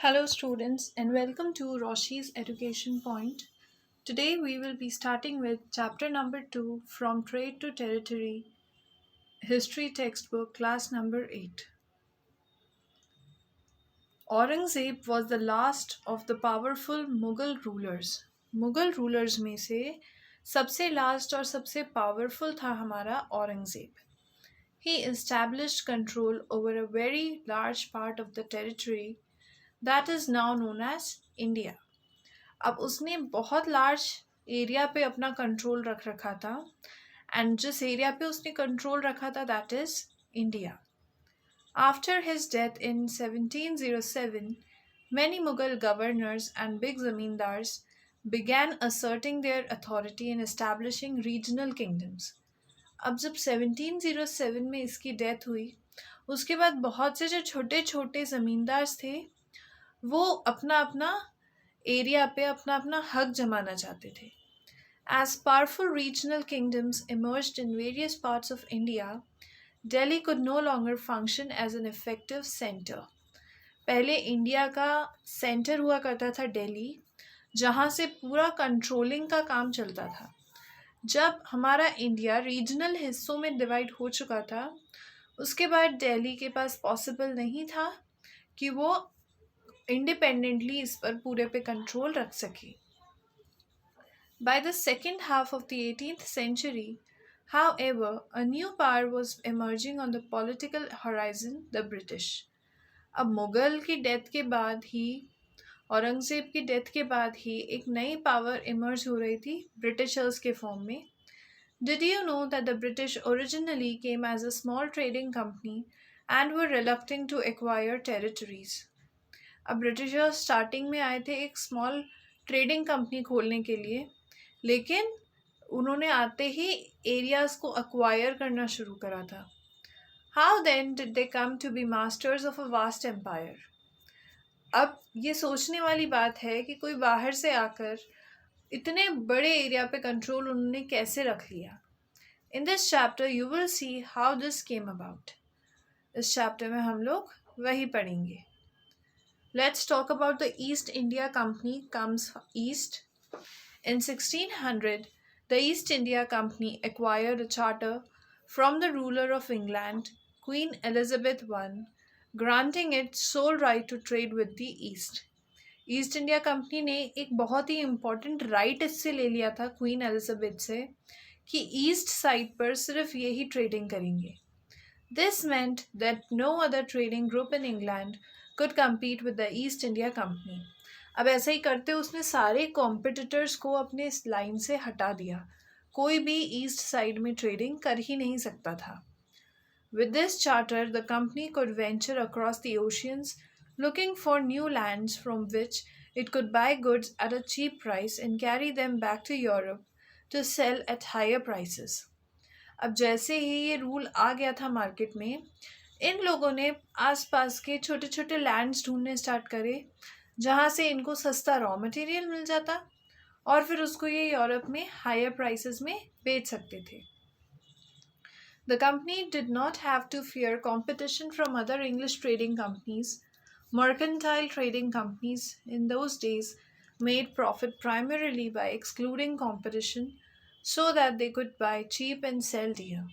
Hello, students, and welcome to Roshi's Education Point. Today, we will be starting with chapter number 2 from Trade to Territory, History Textbook, class number 8. Aurangzeb was the last of the powerful Mughal rulers. Mughal rulers में से सबसे last और सबसे powerful था हमारा Aurangzeb. He established control over a very large part of the territory that is now known as India. अब उसने बहुत लार्ज एरिया पे अपना कंट्रोल रख रखा था एंड जिस एरिया पे उसने कंट्रोल रखा था that is India. After his death in 1707 many Mughal governors and big zamindars began asserting their authority and establishing regional kingdoms. अब जब 1707 में इसकी डेथ हुई उसके बाद बहुत से जो छोटे छोटे ज़मींदार थे वो अपना अपना एरिया पे अपना अपना हक जमाना चाहते थे. As powerful regional kingdoms emerged in various parts of India, Delhi could no longer function as an effective center. पहले इंडिया का सेंटर हुआ करता था दिल्ली, जहाँ से पूरा कंट्रोलिंग का काम चलता था. जब हमारा इंडिया रीजनल हिस्सों में डिवाइड हो चुका था उसके बाद दिल्ली के पास पॉसिबल नहीं था कि वो इंडिपेंडेंटली इस पर पूरे पे कंट्रोल रख सके. By the second half of the 18th century, however, a new power was emerging on the political horizon, the British. अब मुगल की डेथ के बाद ही औरंगज़ेब की डेथ के बाद ही एक नई पावर इमर्ज हो रही थी ब्रिटिशर्स के फॉर्म में. Did you know that the British originally came as a small trading company and were reluctant to acquire territories? अब ब्रिटिशर्स स्टार्टिंग में आए थे एक स्मॉल ट्रेडिंग कंपनी खोलने के लिए, लेकिन उन्होंने आते ही एरियाज को अक्वायर करना शुरू करा था. How then did they come to be masters of a vast empire? अब ये सोचने वाली बात है कि कोई बाहर से आकर इतने बड़े एरिया पे कंट्रोल उन्होंने कैसे रख लिया. In this chapter you will see how this came about. इस चैप्टर में हम लोग वही पढ़ेंगे. Let's talk about the East India Company comes east. In 1600, the East India Company acquired a charter from the ruler of England, Queen Elizabeth I, granting it sole right to trade with the East. East India company ने एक बहुत ही important right इससे ले लिया था queen Elizabeth से कि east side पर सिर्फ यही ट्रेडिंग करेंगे. This meant that no other trading group in England could compete with the East India Company. अब ऐसा ही करते उसने सारे कॉम्पिटिटर्स को अपने इस लाइन से हटा दिया. कोई भी ईस्ट साइड में ट्रेडिंग कर ही नहीं सकता था. With this charter, the company could venture across the oceans looking for new lands from which it could buy goods at a cheap price and carry them back to Europe to sell at higher prices. अब जैसे ही ये rule आ गया था market में, इन लोगों ने आसपास के छोटे छोटे लैंड्स ढूंढने स्टार्ट करे जहाँ से इनको सस्ता रॉ मटेरियल मिल जाता और फिर उसको ये यूरोप में हायर प्राइसेस में बेच सकते थे. The company did not have to fear competition from other English trading companies. Mercantile trading companies in those days made profit primarily by excluding competition so that they could buy cheap and sell dear.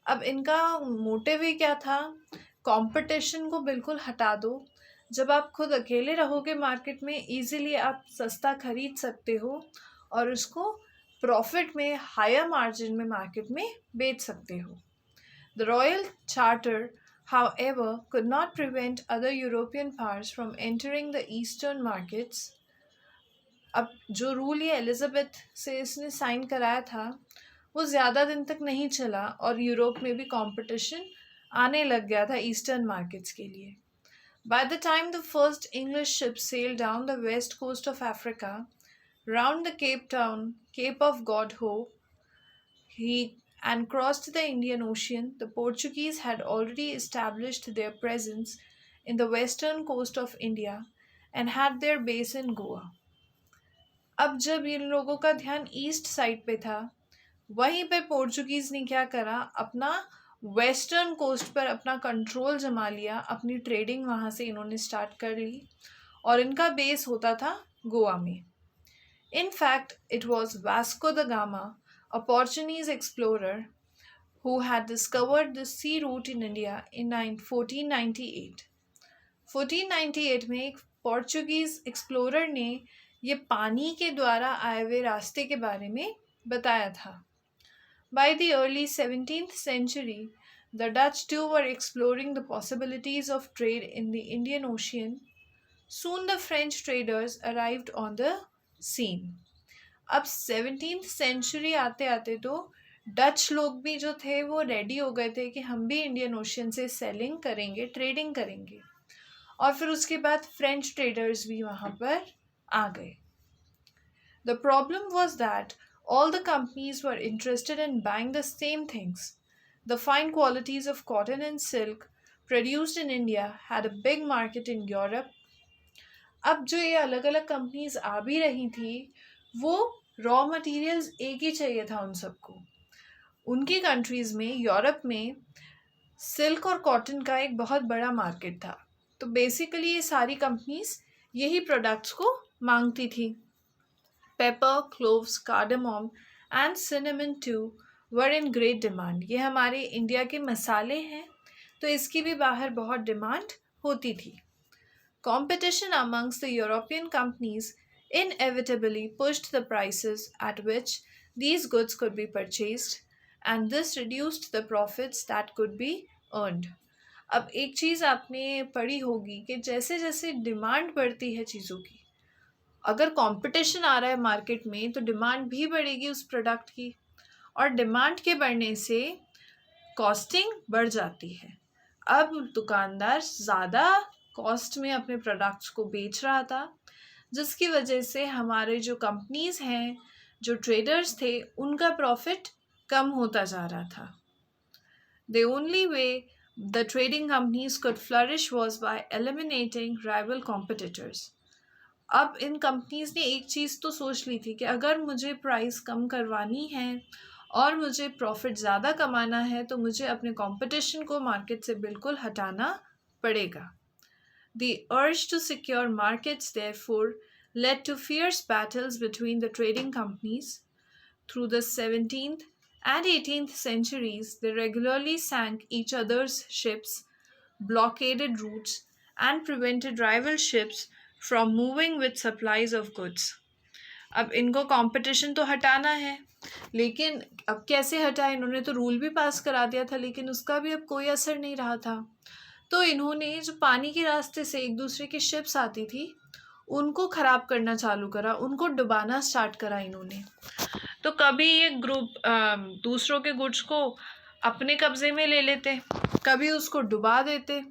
अब इनका motive ही क्या था? Competition को बिल्कुल हटा दो. जब आप खुद अकेले रहोगे मार्केट में इजीली आप सस्ता खरीद सकते हो और उसको प्रॉफिट में हायर मार्जिन में मार्केट में बेच सकते हो. The royal charter, however, could not prevent other European powers from entering the eastern markets. अब जो रूल ये एलिजाबेथ से इसने साइन कराया था वो ज़्यादा दिन तक नहीं चला और यूरोप में भी कंपटीशन आने लग गया था ईस्टर्न मार्केट्स के लिए. By the time the first English ships sailed down the west coast of Africa, round the Cape of God Hope, and crossed the Indian Ocean, the Portuguese had already established their presence in the western coast of India and had their base in Goa. अब जब इन लोगों का ध्यान east side पे था वहीं पे Portuguese ने क्या करा, अपना वेस्टर्न कोस्ट पर अपना कंट्रोल जमा लिया, अपनी ट्रेडिंग वहाँ से इन्होंने स्टार्ट कर ली और इनका बेस होता था गोवा में. In fact, it was Vasco da Gama, a Portuguese explorer, who had discovered the sea route in India in 1498. 1498 में एक पोर्चुगीज एक्सप्लोरर ने ये पानी के द्वारा आए हुए रास्ते के बारे में बताया था. By the early 17th century, the Dutch too were exploring the possibilities of trade in the Indian Ocean. Soon the French traders arrived on the scene. अब 17th सेंचुरी आते आते तो डच लोग भी जो थे वो रेडी हो गए थे कि हम भी इंडियन ओशियन से सेलिंग करेंगे, ट्रेडिंग करेंगे. और फिर उसके बाद फ्रेंच ट्रेडर्स भी वहाँ पर आ गए. The problem was that all the companies were interested in buying the same things. The fine qualities of cotton and silk produced in India had a big market in Europe. अब जो ये अलग अलग companies आ भी रही थी वो raw materials एक ही चाहिए था उन सबको. उनकी कंट्रीज में, यूरोप में सिल्क और कॉटन का एक बहुत बड़ा मार्केट था. तो बेसिकली ये सारी कंपनीज यही प्रोडक्ट्स को मांगती थी. Pepper, cloves, cardamom and cinnamon too were in great demand. ये हमारे इंडिया के मसाले हैं तो इसकी भी बाहर बहुत डिमांड होती थी. Competition amongst the European companies inevitably pushed the prices at which these goods could be purchased, and this reduced the profits that could be earned. अब एक चीज़ आपने पढ़ी होगी कि जैसे जैसे डिमांड बढ़ती है चीज़ों की, अगर कंपटीशन आ रहा है मार्केट में तो डिमांड भी बढ़ेगी उस प्रोडक्ट की, और डिमांड के बढ़ने से कॉस्टिंग बढ़ जाती है. अब दुकानदार ज़्यादा कॉस्ट में अपने प्रोडक्ट्स को बेच रहा था, जिसकी वजह से हमारे जो कंपनीज हैं, जो ट्रेडर्स थे, उनका प्रॉफिट कम होता जा रहा था. The only way the trading companies could flourish was by eliminating rival competitors. अब इन कंपनीज ने एक चीज़ तो सोच ली थी कि अगर मुझे प्राइस कम करवानी है और मुझे प्रॉफिट ज़्यादा कमाना है तो मुझे अपने कंपटीशन को मार्केट से बिल्कुल हटाना पड़ेगा. The urge to secure markets therefore led to fierce battles between the trading companies. Through the 17th and 18th centuries, they regularly sank each other's ships, blockaded routes, and prevented rival ships from moving with supplies of goods. अब इनको competition तो हटाना है, लेकिन अब कैसे हटाए? इन्होंने तो रूल भी पास करा दिया था, लेकिन उसका भी अब कोई असर नहीं रहा था. तो इन्होंने जो पानी के रास्ते से एक दूसरे की शिप्स आती थी उनको ख़राब करना चालू करा, उनको डुबाना स्टार्ट करा इन्होंने. तो कभी ये ग्रुप दूसरों के गुड्स को अपने कब्जे में ले लेते, कभी उसको डुबा देते.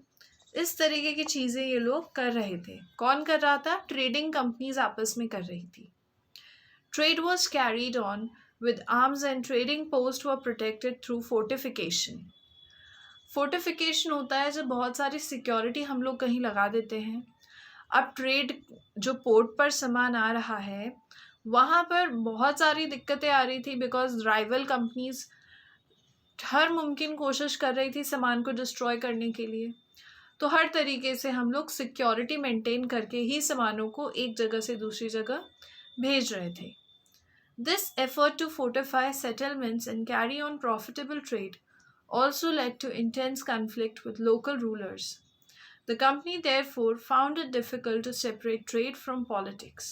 इस तरीके की चीज़ें ये लोग कर रहे थे. कौन कर रहा था? ट्रेडिंग कंपनीज आपस में कर रही थी. Trade was carried on with arms and trading post were protected through fortification. Fortification होता है जब बहुत सारी सिक्योरिटी हम लोग कहीं लगा देते हैं. अब ट्रेड जो पोर्ट पर सामान आ रहा है वहाँ पर बहुत सारी दिक्कतें आ रही थी, बिकॉज राइवल कंपनीज हर मुमकिन कोशिश कर रही थी सामान को डिस्ट्रॉय करने के लिए. तो हर तरीके से हम लोग सिक्योरिटी मेंटेन करके ही सामानों को एक जगह से दूसरी जगह भेज रहे थे. This effort to fortify settlements and carry on profitable trade also led to intense conflict with local rulers. The company therefore found it difficult to separate trade from politics.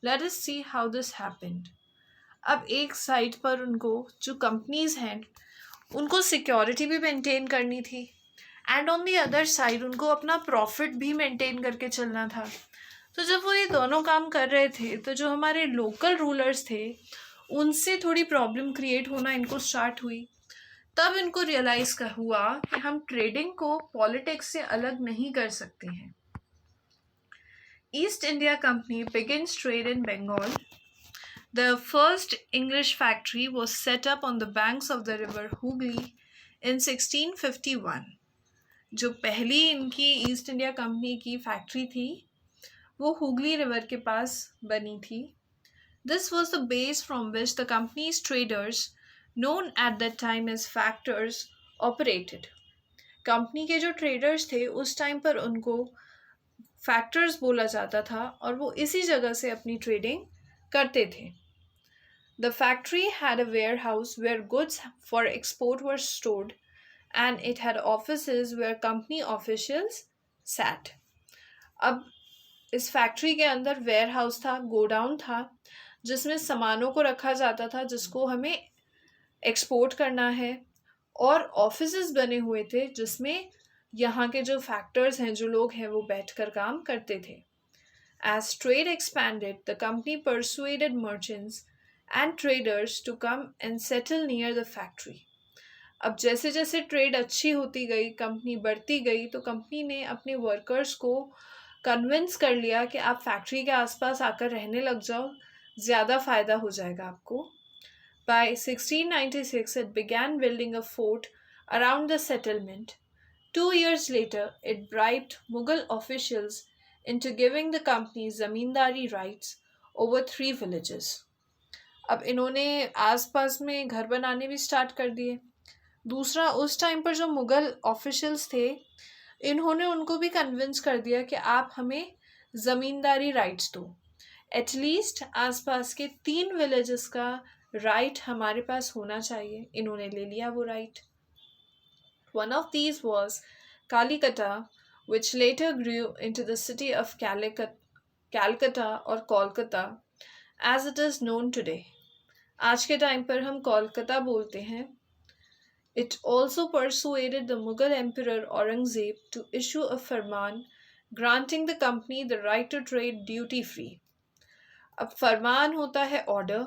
Let us see how this happened. अब एक side पर उनको जो companies हैं उनको security भी maintain करनी थी, and on the other side उनको अपना प्रॉफिट भी मेंटेन करके चलना था. तो जब वो ये दोनों काम कर रहे थे तो जो हमारे लोकल रूलर्स थे उनसे थोड़ी प्रॉब्लम क्रिएट होना इनको स्टार्ट हुई. तब इनको रियलाइज हुआ कि हम ट्रेडिंग को पॉलिटिक्स से अलग नहीं कर सकते हैं. East India company begins trade in Bengal. The first English factory was set up on the banks of the river Hooghly in 1651. जो पहली इनकी ईस्ट इंडिया कंपनी की फैक्ट्री थी वो हुगली रिवर के पास बनी थी. This was the base from which the company's traders, known at that time as factors, operated. Company के जो ट्रेडर्स थे उस टाइम पर उनको फैक्टर्स बोला जाता था और वो इसी जगह से अपनी ट्रेडिंग करते थे। The factory had a warehouse where goods for export were stored and it had offices where company officials sat. अब इस फैक्ट्री के अंदर वेयर हाउस था, गोडाउन था, जिसमें सामानों को रखा जाता था जिसको हमें एक्सपोर्ट करना है, और ऑफिसेस बने हुए थे जिसमें यहाँ के जो फैक्टर्स हैं, जो लोग हैं, वो बैठकर काम करते थे। As trade expanded, the company persuaded merchants and traders to come and settle near the factory. अब जैसे जैसे ट्रेड अच्छी होती गई, कंपनी बढ़ती गई, तो कंपनी ने अपने वर्कर्स को कन्विंस कर लिया कि आप फैक्ट्री के आसपास आकर रहने लग जाओ, ज़्यादा फ़ायदा हो जाएगा आपको। By 1696, it began building a fort around the settlement. 2 years later, it bribed Mughal officials into giving the company zamindari rights over 3 villages. अब इन्होंने आसपास में घर बनाने भी स्टार्ट कर दिए। दूसरा, उस टाइम पर जो मुग़ल ऑफिशियल्स थे, इन्होंने उनको भी कन्विंस कर दिया कि आप हमें ज़मींदारी राइट्स दो, एटलीस्ट आसपास के 3 विलेजेस का राइट हमारे पास होना चाहिए। इन्होंने ले लिया वो right. One of these was Kalikata, which later grew into the city of Calcutta or Kolkata, as it is known today. आज के टाइम पर हम कोलकाता बोलते हैं। It also persuaded the Mughal Emperor Aurangzeb to issue a farman granting the company the right to trade duty free. अब फरमान होता है order,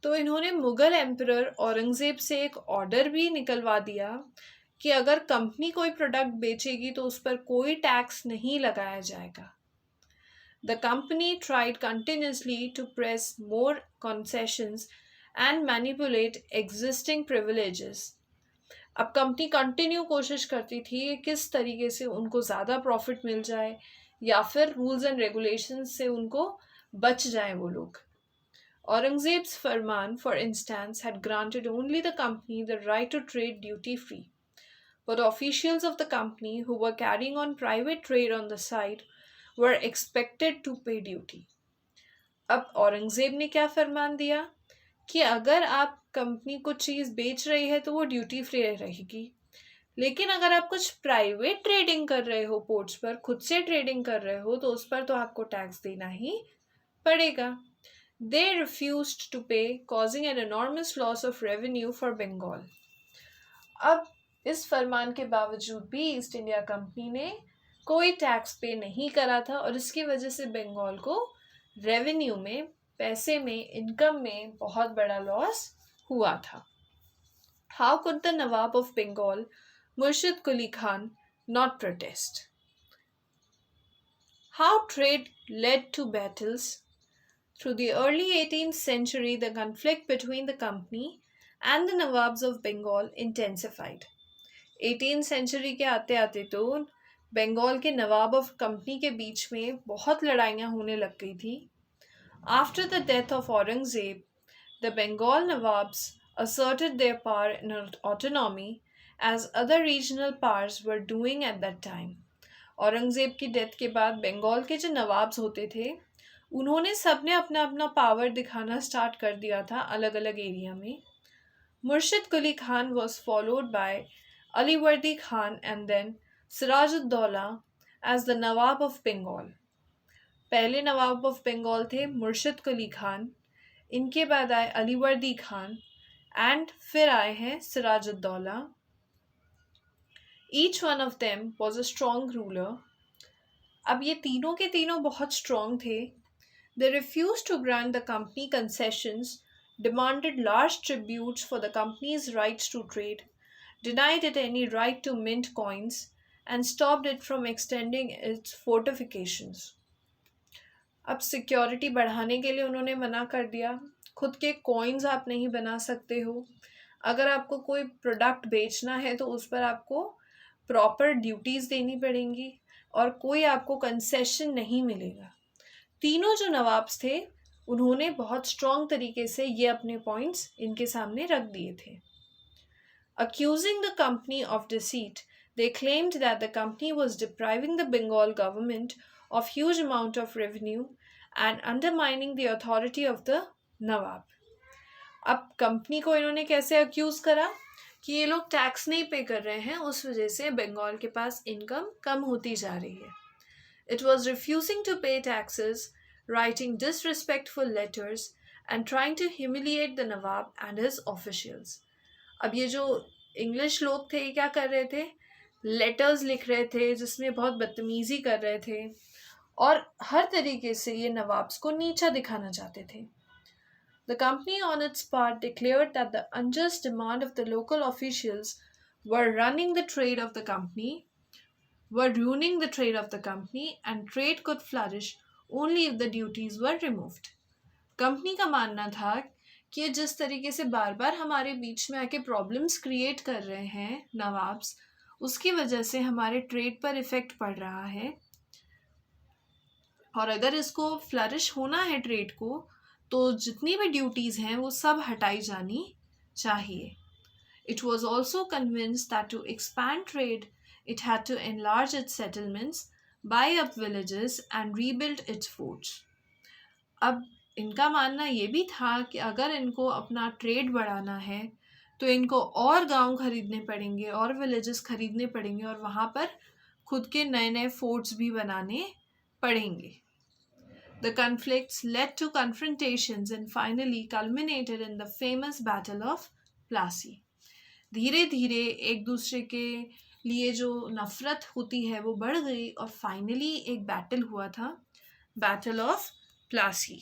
तो इन्होंने मुगल एम्परर औरंगज़ेब से एक ऑर्डर भी निकलवा दिया कि अगर कंपनी कोई प्रोडक्ट बेचेगी तो उस पर कोई टैक्स नहीं लगाया जाएगा। The company tried continuously to press more concessions and manipulate existing privileges. अब कंपनी कंटिन्यू कोशिश करती थी कि किस तरीके से उनको ज़्यादा प्रॉफिट मिल जाए या फिर रूल्स एंड रेगुलेशंस से उनको बच जाएं वो लोग। Aurangzeb's farman, for instance, had granted only the company the right to trade duty free. But officials of the company who were carrying on private trade on the side were expected to pay duty. अब औरंगजेब ने क्या फरमान दिया कि अगर आप company कुछ चीज़ बेच रही है तो वो ड्यूटी फ्री रहेगी, लेकिन अगर आप कुछ प्राइवेट ट्रेडिंग कर रहे हो, पोर्ट्स पर खुद से ट्रेडिंग कर रहे हो, तो उस पर तो आपको टैक्स देना ही पड़ेगा। They refused to pay, causing an enormous loss of revenue for Bengal. अब इस फरमान के बावजूद भी ईस्ट इंडिया कंपनी ने कोई टैक्स पे नहीं करा था और इसकी वजह से बंगाल को रेवेन्यू में, पैसे में, इनकम में बहुत बड़ा लॉस हुआ था। How could the Nawab of Bengal, Murshid Quli Khan, not protest? How trade led to battles? Through the early 18th century, the conflict between the company and the Nawabs of Bengal intensified. 18th century के आते आते तो बंगाल के नवाब of company के बीच में बहुत लड़ाइयाँ होने लग गई थी। After the death of Aurangzeb, the Bengal Nawabs asserted their power and autonomy as other regional powers were doing at that time. Aurangzeb की डेथ के बाद बंगाल के जो नवाब्स होते थे, उन्होंने सबने अपना अपना पावर दिखाना स्टार्ट कर दिया था अलग अलग एरिया में। Murshid Quli Khan was followed by Alivardi Khan and then Sirajuddaulah as the nawab of Bengal. पहले नवाब ऑफ बंगाल थे मुर्शिद कुली खान, इनके बाद आए अलीवर्दी खान एंड फिर आए हैं Sirajuddaulah. Each one of them was a strong ruler. अब ये तीनों के तीनों बहुत स्ट्रॉन्ग थे। They refused to grant the company concessions, demanded large tributes for the company's rights to trade, denied it any right to mint coins, and stopped it from extending its fortifications. अब security बढ़ाने के लिए उन्होंने मना कर दिया, खुद के कॉइन्स आप नहीं बना सकते हो, अगर आपको कोई प्रोडक्ट बेचना है तो उस पर आपको प्रॉपर ड्यूटीज़ देनी पड़ेंगी और कोई आपको कंसेशन नहीं मिलेगा। तीनों जो नवाब्स थे उन्होंने बहुत स्ट्रॉन्ग तरीके से ये अपने पॉइंट्स इनके सामने रख दिए थे। Accusing the company of deceit, they claimed that the company was depriving the Bengal government of huge amount of revenue and undermining the authority of the Nawab. अब कंपनी को इन्होंने कैसे अक्यूज करा कि ये लोग टैक्स नहीं पे कर रहे हैं, उस वजह से बंगाल के पास इनकम कम होती जा रही है. It was refusing to pay taxes, writing disrespectful letters, and trying to humiliate the Nawab and his officials. अब ये जो इंग्लिश लोग थे ये क्या कर रहे थे, लेटर्स लिख रहे थे जिसमें बहुत बदतमीजी कर रहे थे और हर तरीके से ये नवाब्स को नीचा दिखाना चाहते थे. The company on its part declared that the unjust demand of the local officials were ruining the trade of the company and trade could flourish only if the duties were removed. Company का मानना था कि जिस तरीके से बार बार हमारे बीच में आके प्रॉब्लम्स क्रिएट कर रहे हैं नवाब्स, उसकी वजह से हमारे ट्रेड पर इफेक्ट पड़ रहा है और अगर इसको फ्लरिश होना है ट्रेड को तो जितनी भी ड्यूटीज़ हैं वो सब हटाई जानी चाहिए. It was also convinced that to expand trade, it had to enlarge its settlements, buy up villages and rebuild its forts. अब इनका मानना ये भी था कि अगर इनको अपना ट्रेड बढ़ाना है तो इनको और गांव खरीदने पड़ेंगे और विलेजेस खरीदने पड़ेंगे और वहाँ पर खुद के नए नए फोर्ट्स भी बनाने पड़ेंगे. The conflicts led to confrontations and finally culminated in the famous Battle of Plassey. धीरे धीरे एक दूसरे के लिए जो नफरत होती है वो बढ़ गई और फाइनली एक बैटल हुआ था, battle of Plassey.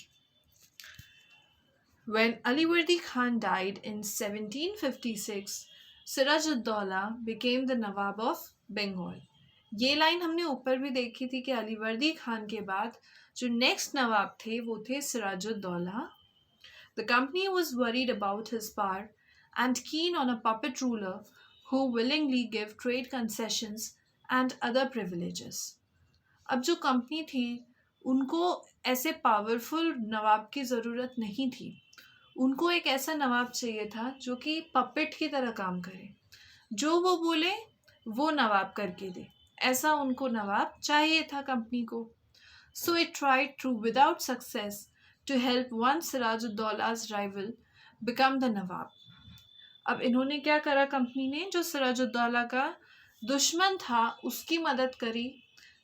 When Aliwardi Khan died in 1756, Siraj-ud-Dawla became the Nawab of Bengal. ये लाइन हमने ऊपर भी देखी थी कि अलीवर्दी खान के बाद जो नेक्स्ट नवाब थे वो थे Siraj-ud-Daulah. The company was worried about his power and keen on a puppet ruler who willingly gave trade concessions and other privileges. अब जो कंपनी थी उनको ऐसे पावरफुल नवाब की ज़रूरत नहीं थी. उनको एक ऐसा नवाब चाहिए था जो कि पपेट की तरह काम करे, जो वो बोले वो नवाब करके दे, ऐसा उनको नवाब चाहिए था कंपनी को. So it tried through without success to help one Siraj-ud-Dawla's rival become the नवाब. अब इन्होंने क्या करा, कंपनी ने जो सिराजुद्दौला का दुश्मन था उसकी मदद करी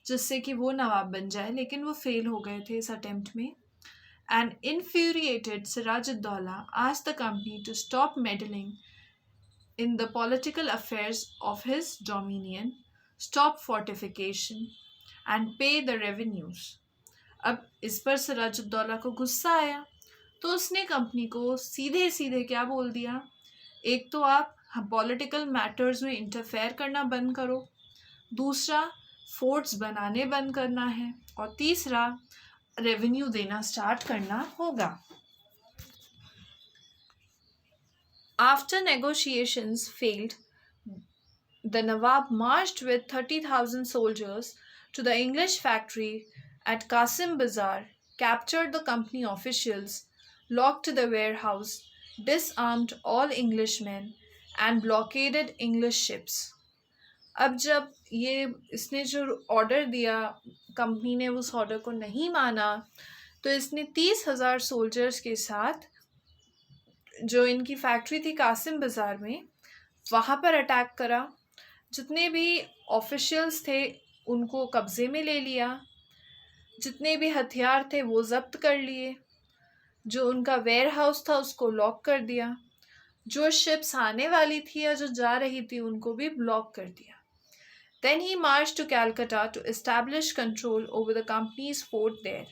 जिससे कि वो नवाब बन जाए, लेकिन वो फेल हो गए थे इस अटेम्प्ट में. And infuriated Siraj-ud-Dawla asked the company to stop meddling in the political affairs of his dominion, stop fortification and pay the revenues. अब इस पर सिराजुद्दौला को गुस्सा आया तो उसने कंपनी को सीधे सीधे क्या बोल दिया, एक तो आप पॉलिटिकल मैटर्स में इंटरफेयर करना बंद करो, दूसरा फोर्ट्स बनाने बंद करना है और तीसरा रेवेन्यू देना स्टार्ट करना होगा. After negotiations failed, the Nawab marched with 30,000 soldiers to the English factory at Qasim Bazaar, captured the company officials, locked the warehouse, disarmed all Englishmen, and blockaded English ships. अब जब ये इसने जो order दिया company ने उस order को नहीं माना तो इसने 30,000 सोल्जर्स के साथ जो इनकी फैक्ट्री थी कासिम बाज़ार में वहाँ पर अटैक करा. जितने भी ऑफिशियल्स थे उनको कब्ज़े में ले लिया, जितने भी हथियार थे वो ज़ब्त कर लिए, जो उनका वेयर हाउस था उसको लॉक कर दिया, जो शिप्स आने वाली थी या जो जा रही थी उनको भी ब्लॉक कर दिया. Then he marched to Calcutta to establish control over the company's fort there.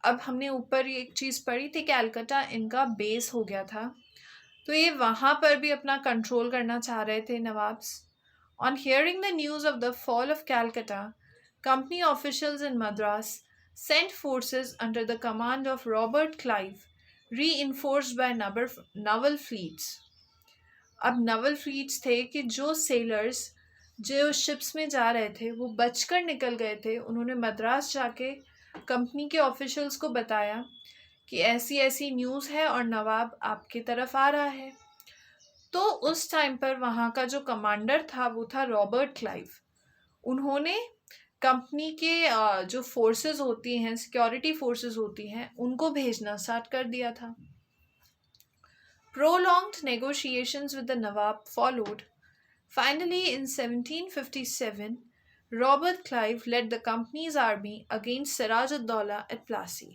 अब हमने ऊपर एक चीज़ पढ़ी थी, कैलकटा इनका बेस हो गया था तो ये वहाँ पर भी अपना कंट्रोल करना चाह रहे थे nawabs. On hearing the news of the fall of Calcutta, company officials in Madras sent forces under the command of Robert Clive, reinforced by naval fleets. अब नवल फ्लीट्स थे कि जो सेलर्स जो शिप्स में जा रहे थे वो बचकर निकल गए थे. उन्होंने मद्रास जाके कंपनी के ऑफिशियल्स को बताया कि ऐसी ऐसी न्यूज़ है और नवाब आपकी तरफ आ रहा है. तो उस टाइम पर वहाँ का जो कमांडर था वो था रॉबर्ट क्लाइव। उन्होंने कंपनी के जो फोर्सेस होती हैं, सिक्योरिटी फोर्सेस होती हैं, उनको भेजना स्टार्ट कर दिया था। Prolonged negotiations with the Nawab followed. Finally, in 1757, Robert Clive led the company's army against Siraj-ud-Dौला at Plassey.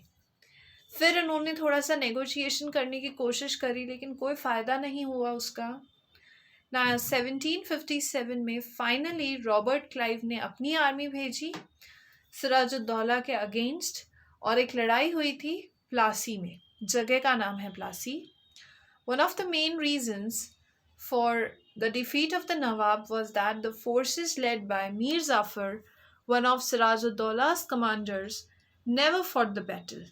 फिर उन्होंने थोड़ा सा नेगोशिएशन करने की कोशिश करी लेकिन कोई फ़ायदा नहीं हुआ उसका। ना 1757 में फाइनली रॉबर्ट क्लाइव ने अपनी आर्मी भेजी सिराजुद्दौला के अगेंस्ट और एक लड़ाई हुई थी प्लासी में। जगह का नाम है Plassey. One of the main reasons for the defeat of the Nawab was that the forces led by Mir Zafar, one of Siraj-ud-Daula's commanders, never fought the battle.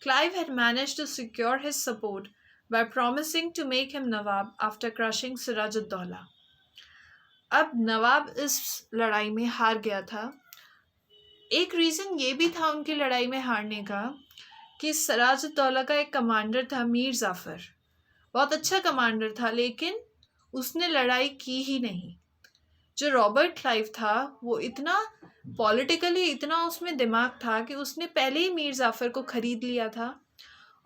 Clive had managed to secure his support by promising to make him Nawab after crushing Siraj-ud-Daula. अब नवाब इस लड़ाई में हार गया था। एक reason ये भी था उनकी लड़ाई में हारने का कि सिराजुद्दौला का एक कमांडर था मीर जाफ़र, बहुत अच्छा कमांडर था, लेकिन उसने लड़ाई की ही नहीं। जो रॉबर्ट क्लाइव था वो इतना पॉलिटिकली इतना उसमें दिमाग था कि उसने पहले ही मीर जाफ़र को ख़रीद लिया था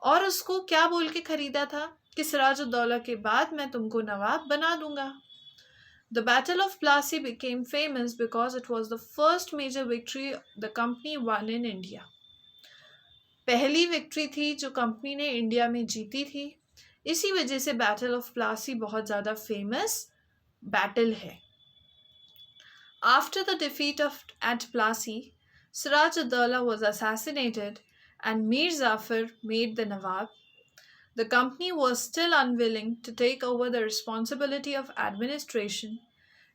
और उसको क्या बोल के ख़रीदा था कि सिराजुद्दौला के बाद मैं तुमको नवाब बना दूंगा। The Battle of Plassey became famous because it was the first major victory the company won in India. पहली विक्ट्री थी जो कंपनी ने इंडिया में जीती थी, इसी वजह से बैटल ऑफ प्लासी बहुत ज़्यादा फेमस बैटल है। After the defeat at Plassey, Siraj-ud-Dawla was assassinated and Mir Zafar made the Nawab. The company was still unwilling to take over the responsibility of administration.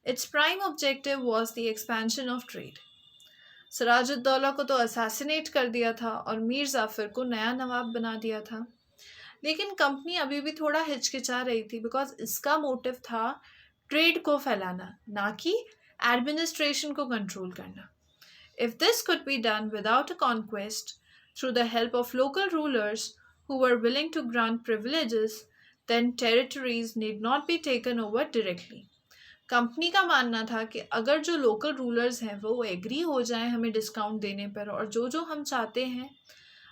Its prime objective was the expansion of trade. Sirajuddaulah को तो assassinate कर दिया था और मीर जाफ़र को नया नवाब बना दिया था, लेकिन कंपनी अभी भी थोड़ा हिचकिचा रही थी बिकॉज इसका मोटिव था ट्रेड को फैलाना, ना कि एडमिनिस्ट्रेशन को कंट्रोल करना। If this could be done without a conquest through the help of local rulers who were willing to grant privileges, then territories need not be taken over directly. Company का मानना था कि अगर जो local rulers हैं वो agree हो जाएं हमें डिस्काउंट देने पर और जो जो हम चाहते हैं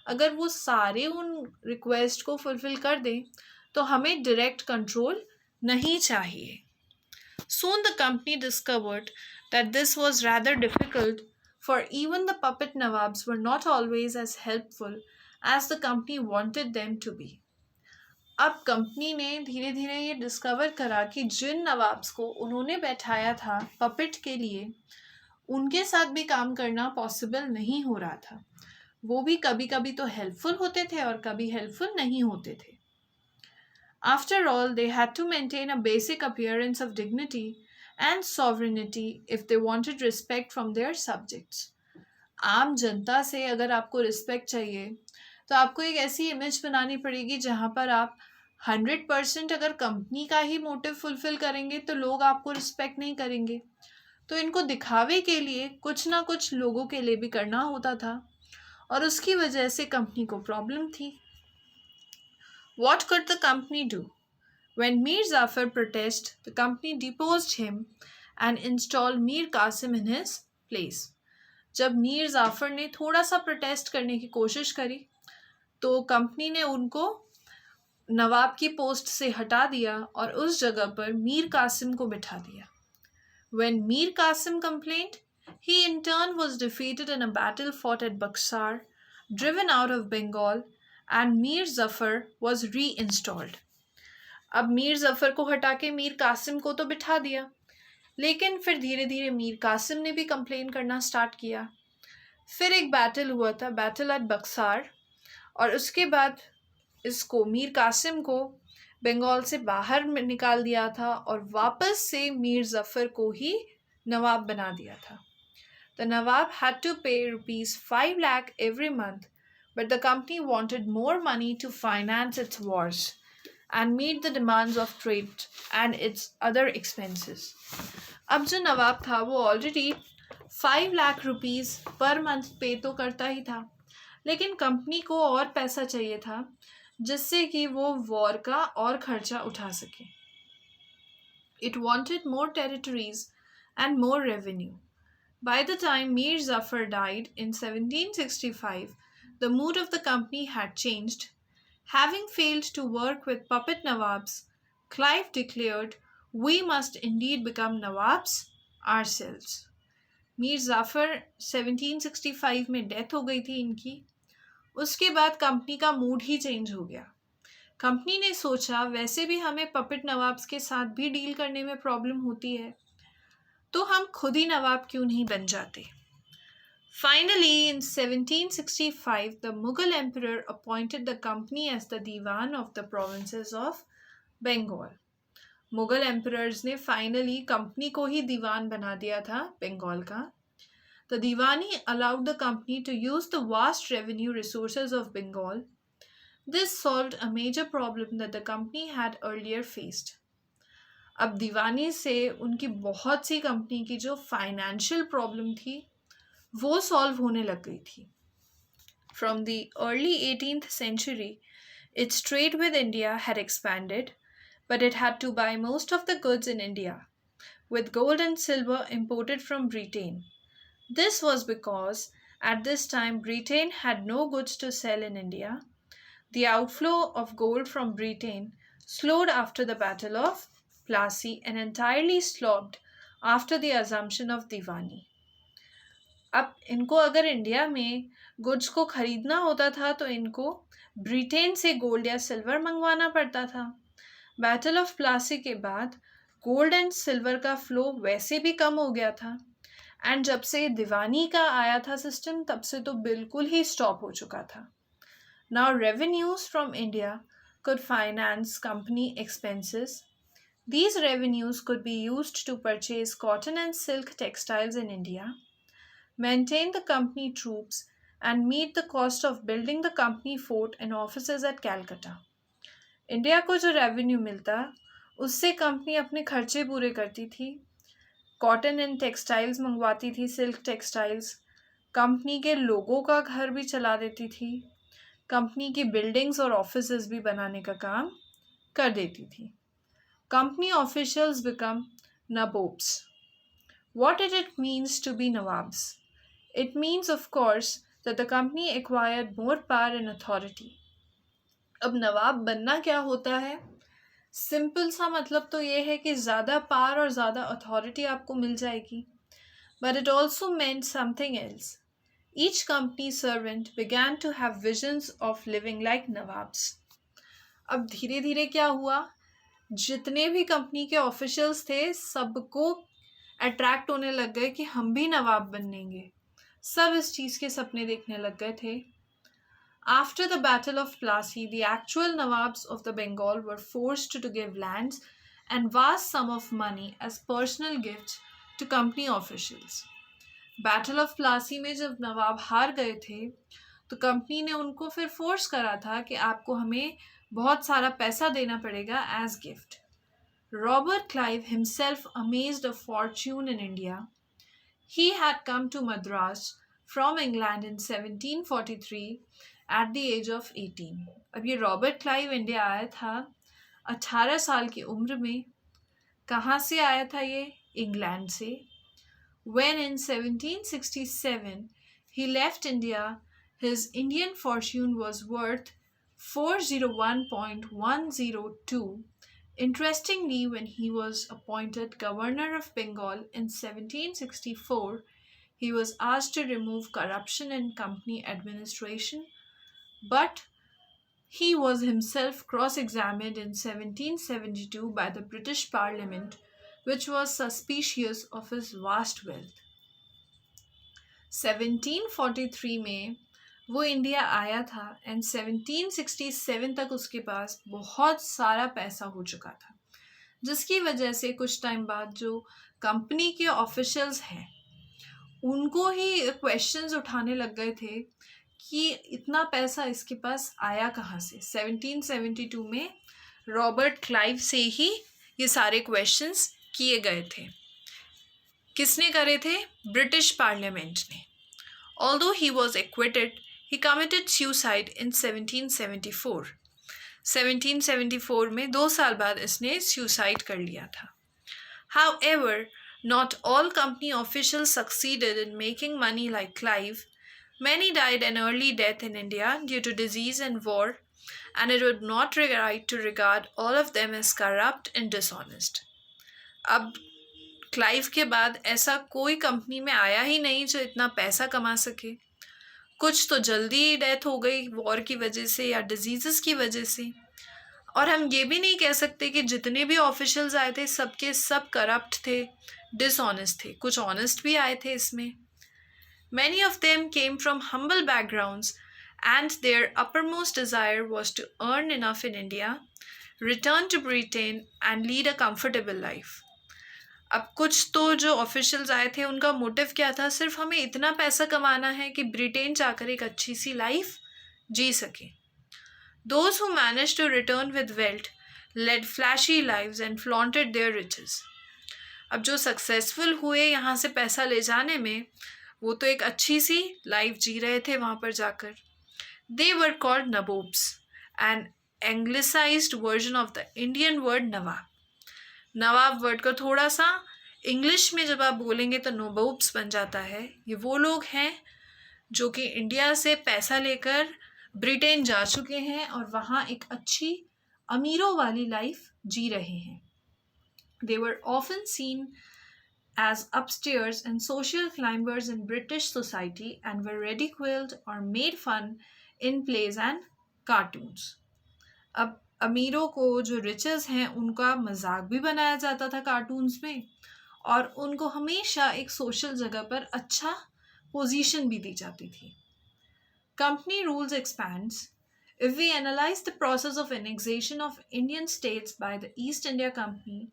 अगर वो सारे उन रिक्वेस्ट को फुलफिल कर दें तो हमें डायरेक्ट कंट्रोल नहीं चाहिए। Soon the company discovered that this was rather difficult, for even the puppet nawabs were not always as helpful as the company wanted them to be. अब कंपनी ने धीरे धीरे ये डिस्कवर करा कि जिन नवाब्स को उन्होंने बैठाया था पपेट के लिए उनके साथ भी काम करना पॉसिबल नहीं हो रहा था। वो भी कभी कभी तो हेल्पफुल होते थे और कभी हेल्पफुल नहीं होते थे। After all, they had to maintain a basic appearance of dignity and sovereignty if they wanted respect from their subjects. आम जनता से अगर आपको रिस्पेक्ट चाहिए तो आपको एक ऐसी इमेज बनानी पड़ेगी जहाँ पर आप 100% अगर कंपनी का ही मोटिव फुलफिल करेंगे तो लोग आपको रिस्पेक्ट नहीं करेंगे। तो इनको दिखावे के लिए कुछ ना कुछ लोगों के लिए भी करना होता था और उसकी वजह से कंपनी को प्रॉब्लम थी। What could the company do? When Mir Zafar protested, the company deposed him and installed Mir Qasim in his place. जब मीर जाफ़र ने थोड़ा सा प्रोटेस्ट करने की कोशिश करी तो कंपनी ने उनको नवाब की पोस्ट से हटा दिया और उस जगह पर मीर कासिम को बिठा दिया। When Mir Qasim complained, he in turn was defeated in a battle fought at Buxar, driven out of Bengal, and Mir Zafar was reinstalled. अब मीर जफ़र को हटा के मीर कासिम को तो बिठा दिया, लेकिन फिर धीरे धीरे मीर कासिम ने भी कंप्लेन करना स्टार्ट किया। फिर एक बैटल हुआ था, बैटल एट बक्सार, और उसके बाद इसको मीर कासिम को बंगाल से बाहर निकाल दिया था और वापस से मीर जफ़र को ही नवाब बना दिया था। The Nawab had to pay rupees 5 lakh every month, but the company wanted more money to finance its wars and meet the demands of trade and its other expenses. अब जो नवाब था वो already 5 lakh rupees per month पे तो करता ही था, लेकिन company को और पैसा चाहिए था जिससे कि वो वॉर का और खर्चा उठा सके। It wanted more territories and more revenue. By the time Mir Zafar died in 1765, the mood of the company had changed. Having failed to work with puppet Nawabs, Clive declared, "We must indeed become Nawabs ourselves." Mir Jafar 1765 में death हो गई थी इनकी। उसके बाद company का mood ही change हो गया। कंपनी ने सोचा वैसे भी हमें पपेट नवाब्स के साथ भी डील करने में प्रॉब्लम होती है, तो हम खुद ही नवाब क्यों नहीं बन जाते। Finally, in 1765, the Mughal emperor appointed the company as the Diwan of the provinces of Bengal. Mughal emperors ने फाइनली कंपनी को ही दीवान बना दिया था बंगाल का। The Diwani allowed the company to use the vast revenue resources of Bengal. This solved a major problem that the company had earlier faced. अब दीवानी से उनकी बहुत सी कंपनी की जो फाइनेंशियल प्रॉब्लम थी वो सॉल्व होने लग गई थी। From the early 18th century, its trade with India had expanded, but it had to buy most of the goods in India, with gold and silver imported from Britain. This was because at this time Britain had no goods to sell in India. The outflow of gold from Britain slowed after the Battle of Plassey and entirely stopped after the assumption of Diwani. अब इनको अगर India में goods को खरीदना होता था तो इनको ब्रिटेन से गोल्ड या सिल्वर मंगवाना पड़ता था। बैटल ऑफ प्लासी के बाद गोल्ड एंड सिल्वर का फ्लो वैसे भी कम हो गया था, एंड जब से दीवानी का आया था सिस्टम तब से तो बिल्कुल ही स्टॉप हो चुका था। Now revenues from India could finance company expenses. These revenues could be used to purchase cotton and silk textiles in India, maintain the company troops, and meet the cost of building the company fort and offices at Calcutta. India को जो revenue मिलता उससे company अपने खर्चे पूरे करती थी, cotton and textiles मंगवाती थी, सिल्क टेक्सटाइल्स, कंपनी के लोगों का घर भी चला देती थी, कंपनी की बिल्डिंग्स और ऑफिसेज भी बनाने का काम कर देती थी। Company officials become nabobs. What did it means to be nawabs? It means, of course, that the company acquired more power and authority. अब नवाब बनना क्या होता है? सिंपल सा मतलब तो ये है कि ज़्यादा पावर और ज़्यादा अथॉरिटी आपको मिल जाएगी। But it also meant something else. Each company servant began to have visions of living like nawabs. अब धीरे धीरे क्या हुआ, जितने भी कंपनी के ऑफिशियल्स थे सबको अट्रैक्ट होने लग गए कि हम भी नवाब बनेंगे। सब इस चीज़ के सपने देखने लग गए थे। After the Battle of Plassey, the actual Nawabs of the Bengal were forced to give lands and vast sum of money as personal gifts to company officials. Battle of Plassey में जब नवाब हार गए थे तो कंपनी ने उनको फिर फोर्स करा था कि आपको हमें बहुत सारा पैसा देना पड़ेगा as gift. Robert Clive himself amassed a fortune in India. He had come to Madras from England in 1743 at the age of 18। अब ये रॉबर्ट क्लाइव इंडिया आया था 18 साल की उम्र में। कहाँ से आया था ये? इंग्लैंड से। When in 1767 he left India, his Indian fortune was worth 401.102. Interestingly, when he was appointed governor of Bengal in 1764, he was asked to remove corruption in company administration, but he was himself cross-examined in 1772 by the British Parliament, which was suspicious of his vast wealth. 1743 में वो India आया था and 1767 तक उसके पास बहुत सारा पैसा हो चुका था, जिसकी वजह से कुछ टाइम बाद जो कंपनी के ऑफिशियल्स हैं उनको ही क्वेश्चंस उठाने लग गए थे कि इतना पैसा इसके पास आया कहाँ से। 1772 में रॉबर्ट क्लाइव से ही ये सारे क्वेश्चंस किए गए थे। किसने करे थे? ब्रिटिश पार्लियामेंट ने। Although he was acquitted, he committed suicide in 1774. 1774 में 2 साल बाद इसने सुसाइड कर लिया था। However, not all company officials succeeded in making money like Clive. Many died an early death in India due to disease and war, and it would not be right to regard all of them as corrupt and dishonest. अब Clive के बाद ऐसा कोई company में आया ही नहीं जो इतना पैसा कमा सके. कुछ तो जल्दी डेथ हो गई वॉर की वजह से या डिजीजेस की वजह से. और हम ये भी नहीं कह सकते कि जितने भी ऑफिशियल्स आए थे सबके सब करप्ट थे, डिसऑनेस्ट थे. कुछ ऑनेस्ट भी आए थे इसमें. Many of them came from humble backgrounds, and their uppermost desire was to earn enough in India, return to Britain, and lead a comfortable life. अब कुछ तो जो ऑफिशियल्स आए थे उनका मोटिव क्या था, सिर्फ हमें इतना पैसा कमाना है कि ब्रिटेन जाकर एक अच्छी सी लाइफ जी सके. Those who managed to return with wealth led flashy lives and flaunted their riches. अब जो सक्सेसफुल हुए यहाँ से पैसा ले जाने में, वो तो एक अच्छी सी लाइफ जी रहे थे वहाँ पर जाकर. They were called nabobs, an anglicized version of the Indian word nawab. Nawab word को थोड़ा सा इंग्लिश में जब आप बोलेंगे तो नोबोब्स बन जाता है. ये वो लोग हैं जो कि इंडिया से पैसा लेकर ब्रिटेन जा चुके हैं और वहाँ एक अच्छी अमीरों वाली लाइफ जी रहे हैं. They were often seen as upstairs and social climbers in British society and were ridiculed or made fun in plays and cartoons. अब अमीरों को जो रिचेस हैं उनका मजाक भी बनाया जाता था कार्टून्स में और उनको हमेशा एक सोशल जगह पर अच्छा पोजीशन भी दी जाती थी. Company rules expands. If we analyze the process of annexation of Indian states by the East India Company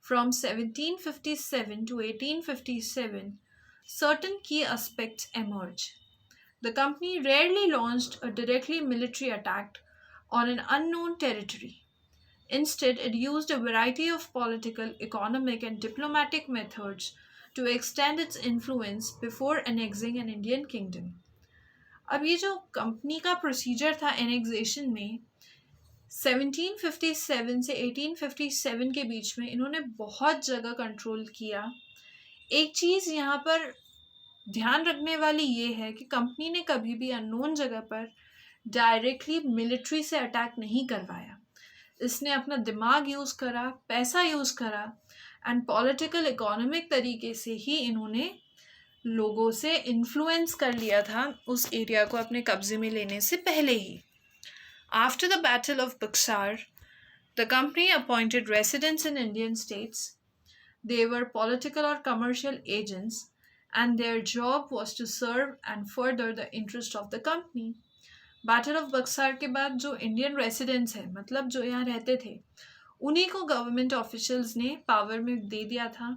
from 1757 to 1857, certain key aspects emerge. The company rarely launched a directly military attack on an unknown territory. Instead, it used a variety of political, economic, and diplomatic methods to extend its influence before annexing an Indian kingdom. अब ये जो company का procedure था annexation में 1757 से 1857 के बीच में इन्होंने बहुत जगह कंट्रोल किया. एक चीज़ यहाँ पर ध्यान रखने वाली ये है कि कंपनी ने कभी भी अननोन जगह पर डायरेक्टली मिलिट्री से अटैक नहीं करवाया. इसने अपना दिमाग यूज़ करा, पैसा यूज़ करा एंड पॉलिटिकल इकोनॉमिक तरीके से ही इन्होंने लोगों से इन्फ्लुएंस कर लिया था उस एरिया को अपने कब्जे में लेने से पहले ही. After the Battle of Buxar, the company appointed residents in Indian states. They were political or commercial agents, and their job was to serve and further the interest of the company. Battle of Berkshire के बाद जो Indian residents हैं, मतलब जो यहाँ रहते थे, उन्हीं को गवर्नमेंट ऑफिशियल्स ने पावर में दे दिया था.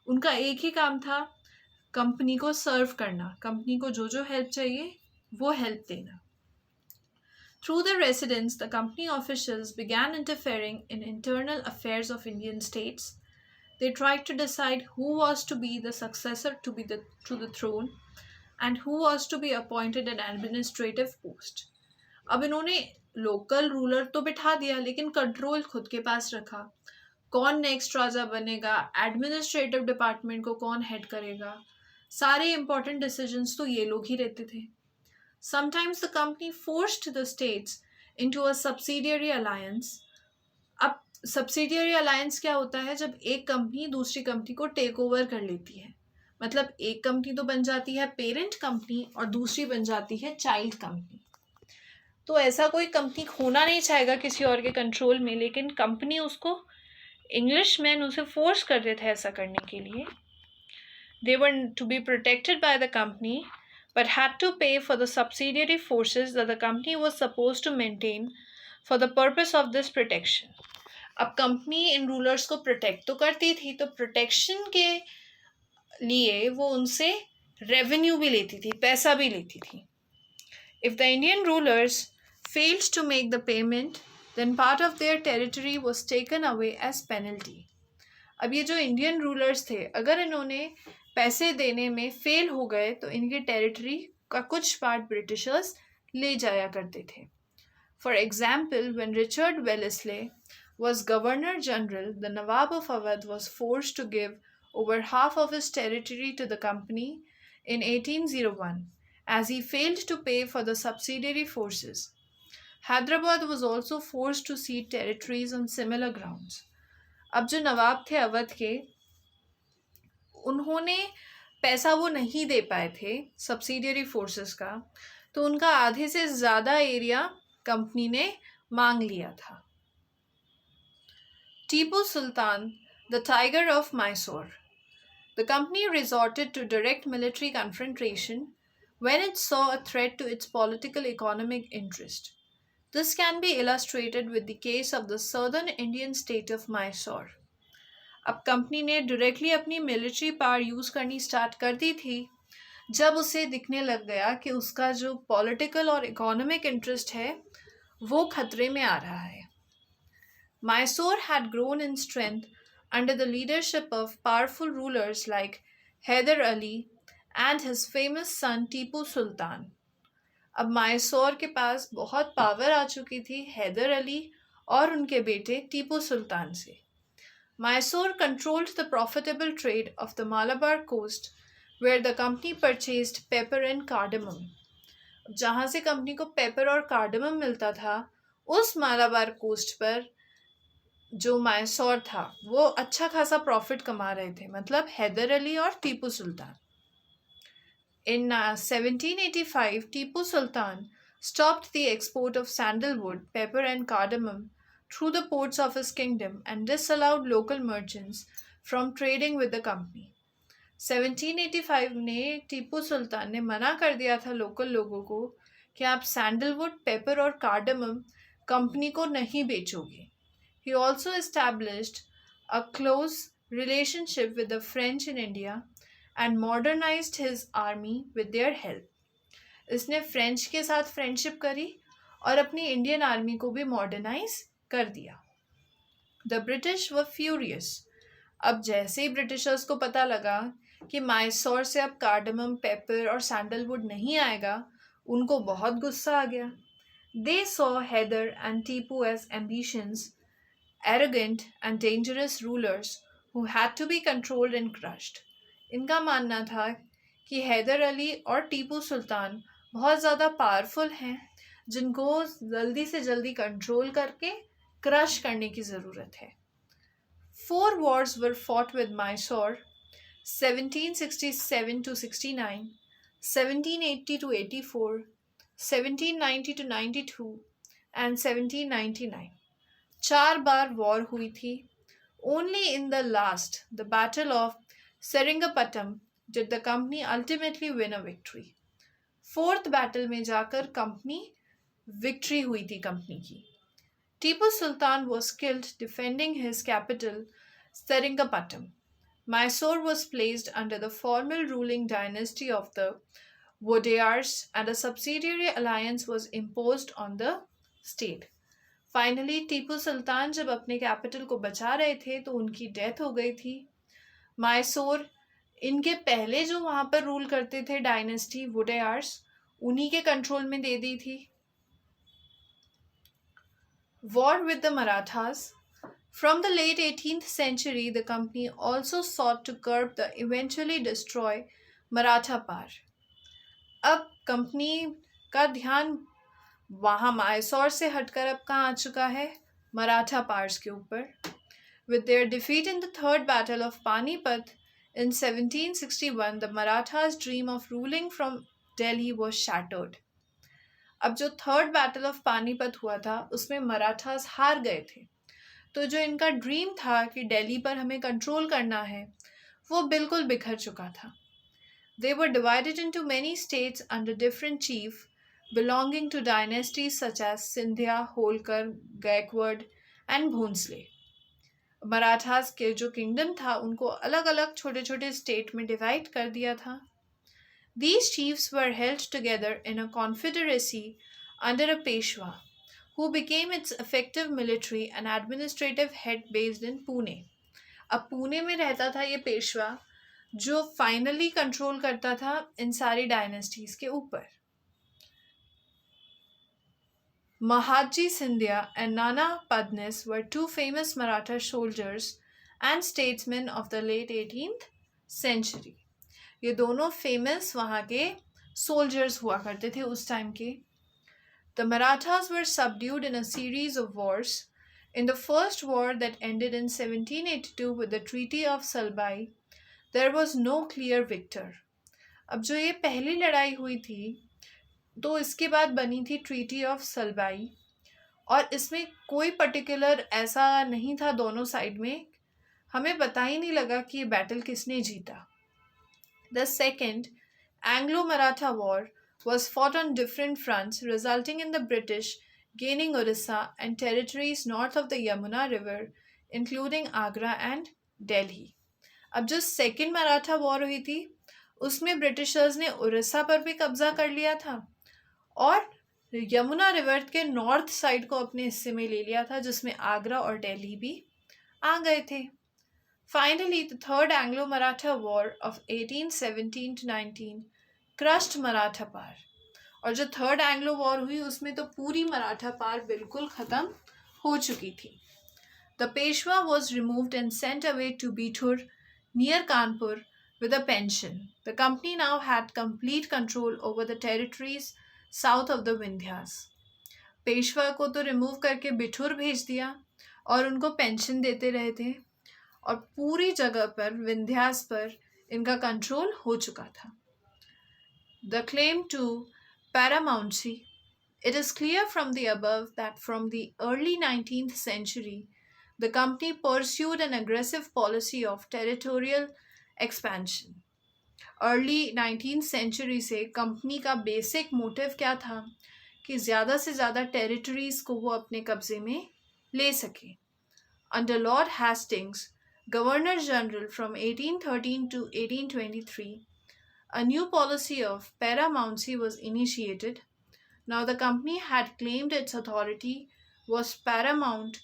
उनका एक ही काम था कंपनी को सर्व करना, कंपनी को जो जो हेल्प चाहिए वो हेल्प देना. Through the residents, the company officials began interfering in internal affairs of Indian states. They tried to decide who was to be the successor to the throne and who was to be appointed an administrative post. अब इन्होंने local ruler तो बिठा दिया लेकिन control खुद के पास रखा. कौन नेक्स्ट राजा बनेगा, एडमिनिस्ट्रेटिव डिपार्टमेंट को कौन हेड करेगा, सारे इंपॉर्टेंट डिसीजंस तो ये लोग ही रहते थे. Sometimes the company forced the states into a subsidiary alliance. अब subsidiary alliance क्या होता है, जब एक कंपनी दूसरी कंपनी को टेक ओवर कर लेती है. मतलब एक कंपनी तो बन जाती है पेरेंट कंपनी और दूसरी बन जाती है चाइल्ड कंपनी. तो ऐसा कोई कंपनी होना नहीं चाहेगा किसी और के कंट्रोल में, लेकिन कंपनी उसको इंग्लिश मैन उसे फोर्स कर रहे थे ऐसा करने के लिए. They were to be protected by the company but had to pay for the subsidiary forces that the company was supposed to maintain for the purpose of this protection. अब company इन rulers को protect तो करती थी, तो protection के लिए वो उनसे रेवेन्यू भी लेती थी, पैसा भी लेती थी. If the Indian rulers failed to make the payment, then part of their territory was taken away as penalty. अब ये जो इंडियन रूलर्स थे, अगर इन्होंने पैसे देने में फेल हो गए तो इनके टेरिटरी का कुछ पार्ट ब्रिटिशर्स ले जाया करते थे. For example, when Richard Wellesley was Governor General, the Nawab of Awadh was forced to give over half of his territory to the company in 1801 as he failed to pay for the subsidiary forces. Hyderabad was also forced to cede territories on similar grounds. अब जो नवाब थे अवध के, उन्होंने पैसा वो नहीं दे पाए थे सब्सिडियरी फोर्सेस का, तो उनका आधे से ज़्यादा एरिया कंपनी ने मांग लिया था. Tipu Sultan, the Tiger of Mysore. The company resorted to direct military confrontation when it saw a threat to its political economic interest. This can be illustrated with the case of the southern Indian state of Mysore. अब company ने directly अपनी military power use करनी start कर दी थी जब उसे दिखने लग गया कि उसका जो पॉलिटिकल और इकोनॉमिक इंटरेस्ट है वो खतरे में आ रहा है. Mysore had grown in strength under the leadership of powerful rulers like Hyder Ali and his famous son Tipu Sultan. अब मैसूर के पास बहुत पावर आ चुकी थी हैदर अली और उनके बेटे टीपू सुल्तान से. Mysore controlled the profitable trade of the Malabar coast where the company purchased pepper and cardamom. जहाँ से कंपनी को पेपर और कार्डमम मिलता था उस मालाबार कोस्ट पर जो मैसूर था वो अच्छा खासा प्रॉफिट कमा रहे थे, मतलब हैदर अली और Tipu Sultan. In 1785, Tipu Sultan stopped the export of sandalwood, pepper, and cardamom through the ports of his kingdom and disallowed local merchants from trading with the company. 1785 ने टीपू सुल्तान ने मना कर दिया था लोकल लोगों को कि आप सैंडलवुड, पेपर और कार्डमम कंपनी को नहीं बेचोगे. He also established a close relationship with the French in India and modernized his army with their help. इसने फ्रेंच के साथ फ्रेंडशिप करी और अपनी इंडियन आर्मी को भी मॉडर्नाइज कर दिया. The British were furious. अब जैसे ही ब्रिटिशर्स को पता लगा कि मैसूर से अब कार्डमम, पेपर और सैंडलवुड नहीं आएगा, उनको बहुत गुस्सा आ गया. They saw Haidar and Tipu as ambitious, arrogant and dangerous rulers who had to be controlled and crushed. इनका मानना था कि हैदर अली और टीपू सुल्तान बहुत ज़्यादा पावरफुल हैं जिनको जल्दी से जल्दी कंट्रोल करके क्रश करने की ज़रूरत है. 4 wars were fought with Mysore, 1767 to 69, 1780 to 84, 1790 to 92 and 1799. 4 bar war हुई थी. Only in the last, the Battle of Seringapatam, did the company ultimately win a victory. 4th battle में जाकर कंपनी विक्ट्री हुई थी कंपनी की. Tipu Sultan was killed defending his capital Seringapatam. Mysore was placed under the formal ruling dynasty of the Wodeyars and a subsidiary alliance was imposed on the state. Finally Tipu Sultan जब अपने capital को बचा रहे थे तो उनकी death हो गई थी. मैसूर इनके पहले जो वहाँ पर रूल करते थे डायनेस्टी वुडेयार्स, उन्हीं के कंट्रोल में दे दी थी. War with the Marathas. From the late 18th century, the company also sought to curb the eventually destroy Maratha power. अब कंपनी का ध्यान वहाँ मैसूर से हटकर अब कहाँ आ चुका है, मराठा पावर्स के ऊपर. With their defeat in the Third Battle of Panipat in 1761, the Marathas' dream of ruling from Delhi was shattered. अब जो थर्ड बैटल ऑफ पानीपत हुआ था उसमें मराठास हार गए थे, तो जो इनका ड्रीम था कि दिल्ली पर हमें कंट्रोल करना है वो बिल्कुल बिखर चुका था. They were divided into many states under different chiefs belonging to dynasties such as Sindhya, Holkar, Gaikwad and Bhonsle. Marathas के जो किंगडम था उनको अलग अलग छोटे छोटे स्टेट में डिवाइड कर दिया था. These chiefs were held together in a confederacy under a Peshwa, who became its effective military and administrative head based in Pune. अब पुणे में रहता था ये पेशवा जो फाइनली कंट्रोल करता था इन सारी डायनेस्टीज के ऊपर. Mahatji Scindia and Nana Padnis were two famous Maratha soldiers and statesmen of the late 18th century. ये दोनों फेमस वहाँ के सोल्जर्स हुआ करते थे उस टाइम के. The Marathas were subdued in a series of wars. In the first war that ended in 1782 with the Treaty of Salbai, there was no clear victor. अब जो ये पहली लड़ाई हुई थी तो इसके बाद बनी थी ट्रीटी ऑफ सलबाई और इसमें कोई पर्टिकुलर ऐसा नहीं था दोनों साइड में. हमें पता ही नहीं लगा कि ये बैटल किसने जीता. The second Anglo-Maratha War was fought on different fronts, resulting in the British gaining Orissa and territories north of the Yamuna River, including Agra and Delhi. अब जो सेकेंड मराठा वॉर हुई थी उसमें ब्रिटिशर्स ने उड़ीसा पर भी कब्जा कर लिया था और यमुना रिवर के नॉर्थ साइड को अपने हिस्से में ले लिया था जिसमें आगरा और दिल्ली भी आ गए थे. Finally, the Third Anglo-Maratha War of 1817 to 19 crushed Maratha power. और जो थर्ड एंग्लो वॉर हुई उसमें तो पूरी मराठा पार बिल्कुल खत्म हो चुकी थी. The Peshwa was removed and sent away to Bithur near Kanpur with a pension. The company now had complete control over the territories south of the Vindhyas. Peshwa को तो रिमूव करके बिठूर भेज दिया और उनको पेंशन देते रहे थे और पूरी जगह पर विंध्यास पर इनका कंट्रोल हो चुका था. The claim to paramountcy. It is clear from the above that from the early 19th century, the company pursued an aggressive policy of territorial expansion. Early 19th century से कंपनी का बेसिक मोटिव क्या था कि ज़्यादा से ज़्यादा territories को वो अपने कब्ज़े में ले सके. Under Lord Hastings governor general from 1813 to 1823, a new policy of paramountcy was initiated. Now the company had claimed its authority was paramount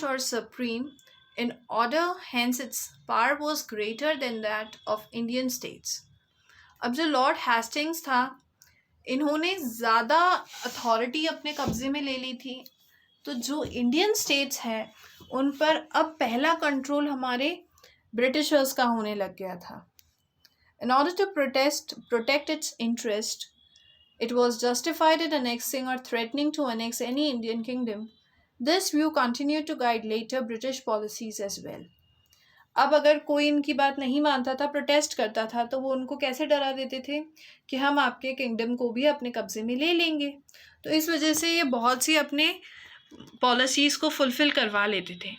or supreme in order, hence its power was greater than that of Indian states. अब जो Lord Hastings था इन्होंने ज़्यादा authority अपने कब्जे में ले ली थी तो जो इंडियन स्टेट्स हैं उन पर अब पहला कंट्रोल हमारे ब्रिटिशर्स का होने लग गया था. In order to protect its interest, it was justified in annexing or threatening to annex any Indian kingdom. This view continued to guide later British policies as well. अब अगर कोई इनकी बात नहीं मानता था प्रोटेस्ट करता था तो वो उनको कैसे डरा देते थे कि हम आपके किंगडम को भी अपने कब्जे में ले लेंगे. तो इस वजह से ये बहुत सी अपने पॉलिसीज़ को फुलफिल करवा लेते थे.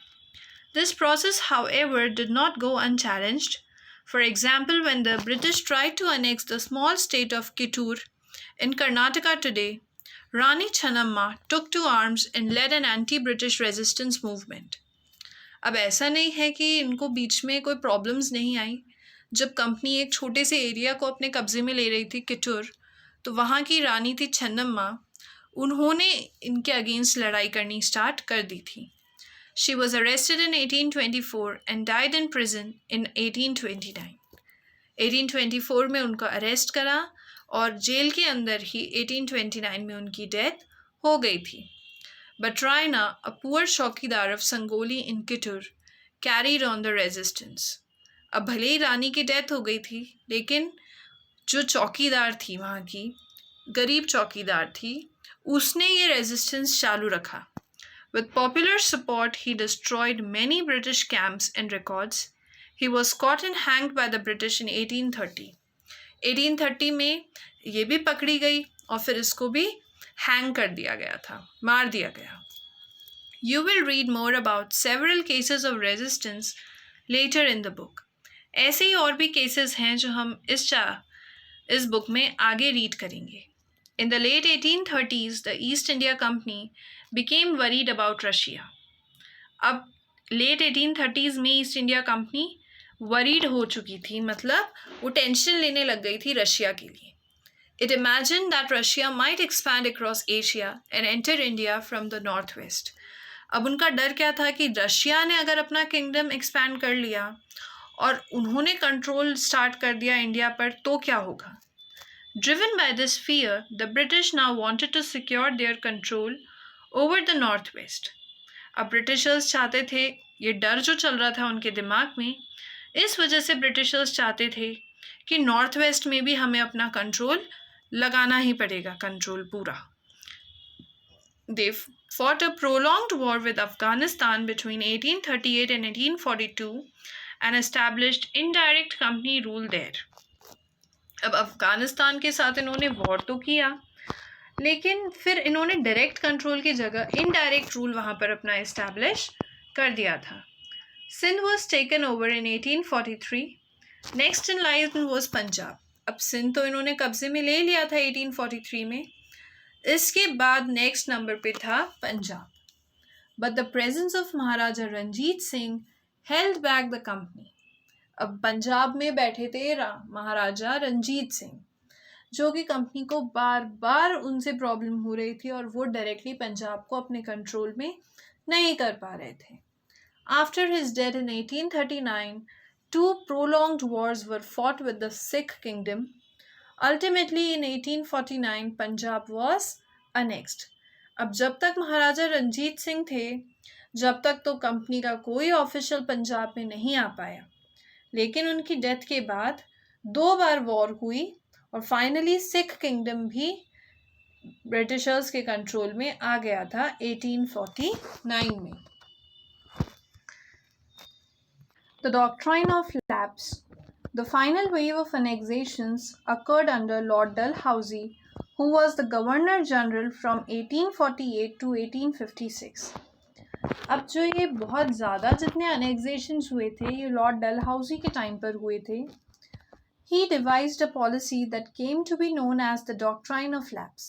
This process, however, did not go unchallenged. For example, when the British tried to annex the small state of Kittur in Karnataka today, Rani Channamma took to arms and led an anti-British resistance movement. अब ऐसा नहीं है कि इनको बीच में कोई problems नहीं आई. जब कंपनी एक छोटे से एरिया को अपने कब्जे में ले रही थी किटूर तो वहाँ की रानी थी छन्नम्मा, उन्होंने इनके अगेंस्ट लड़ाई करनी स्टार्ट कर दी थी. She was arrested in 1824 and died in prison in 1829. 1824 में उनको अरेस्ट करा और जेल के अंदर ही 1829 में उनकी डेथ हो गई थी. But Raina, a poor चौकीदार of Sangoli in Kittur, carried on the resistance. अब भले ही रानी की डेथ हो गई थी लेकिन जो चौकीदार थी वहाँ की गरीब चौकीदार थी उसने ये रेजिस्टेंस चालू रखा. With popular support, he destroyed many British camps and records. He was caught and hanged by the British in 1830. 1830 में ये भी पकड़ी गई और फिर इसको भी हैंग कर दिया गया था, मार दिया गया. You will read more about several cases of resistance later in the book. ऐसे ही और भी केसेस हैं जो हम इस बुक में आगे रीड करेंगे. In the late 1830s, the East India Company became worried about Russia. अब लेट 1830s में ईस्ट इंडिया कंपनी वरीड हो चुकी थी, मतलब वो टेंशन लेने लग गई थी रशिया के लिए. It imagined that Russia might expand across Asia and enter India from the northwest. अब उनका डर क्या था कि रशिया ने अगर अपना किंगडम एक्सपैंड कर लिया और उन्होंने कंट्रोल स्टार्ट कर दिया इंडिया पर, तो क्या होगा? Driven by this fear, the British now wanted to secure their control over the Northwest. अब ब्रिटिशर्स चाहते थे, ये डर जो चल रहा था उनके दिमाग में, इस वजह से ब्रिटिशर्स चाहते थे कि नॉर्थ वेस्ट में भी हमें अपना कंट्रोल लगाना ही पड़ेगा, कंट्रोल पूरा. They fought a prolonged war with Afghanistan between 1838 and 1842 and established indirect company rule there. अब अफगानिस्तान के साथ इन्होंने वॉर तो किया, लेकिन फिर इन्होंने डायरेक्ट कंट्रोल की जगह इनडायरेक्ट रूल वहाँ पर अपना इस्टेब्लिश कर दिया था. Sindh was taken over in 1843. Next in line was Punjab. अब सिंध तो इन्होंने कब्जे में ले लिया था 1843 में. इसके बाद नेक्स्ट नंबर पे था Punjab. But the presence of Maharaja Ranjit Singh held back the company. अब पंजाब में बैठे थे महाराजा रंजीत सिंह, जो कि कंपनी को बार बार उनसे प्रॉब्लम हो रही थी और वो डायरेक्टली पंजाब को अपने कंट्रोल में नहीं कर पा रहे थे. After his death in 1839, 2 prolonged wars were fought with the Sikh kingdom. Ultimately in 1849 Punjab was annexed. अब जब तक महाराजा रंजीत सिंह थे, जब तक तो कंपनी का कोई ऑफिशियल पंजाब में नहीं आ पाया, लेकिन उनकी डेथ के बाद 2 बार वॉर हुई और फाइनली सिख किंगडम भी ब्रिटिशर्स के कंट्रोल में आ गया था 1849 में. The doctrine of lapse. The final wave of annexations occurred under Lord Dalhousie, who was the Governor General from 1848 to 1856. अब जो ये बहुत ज़्यादा जितने annexations हुए थे, ये लॉर्ड डलहाउसी के टाइम पर हुए थे. He devised a policy that came to be known as the doctrine of lapse.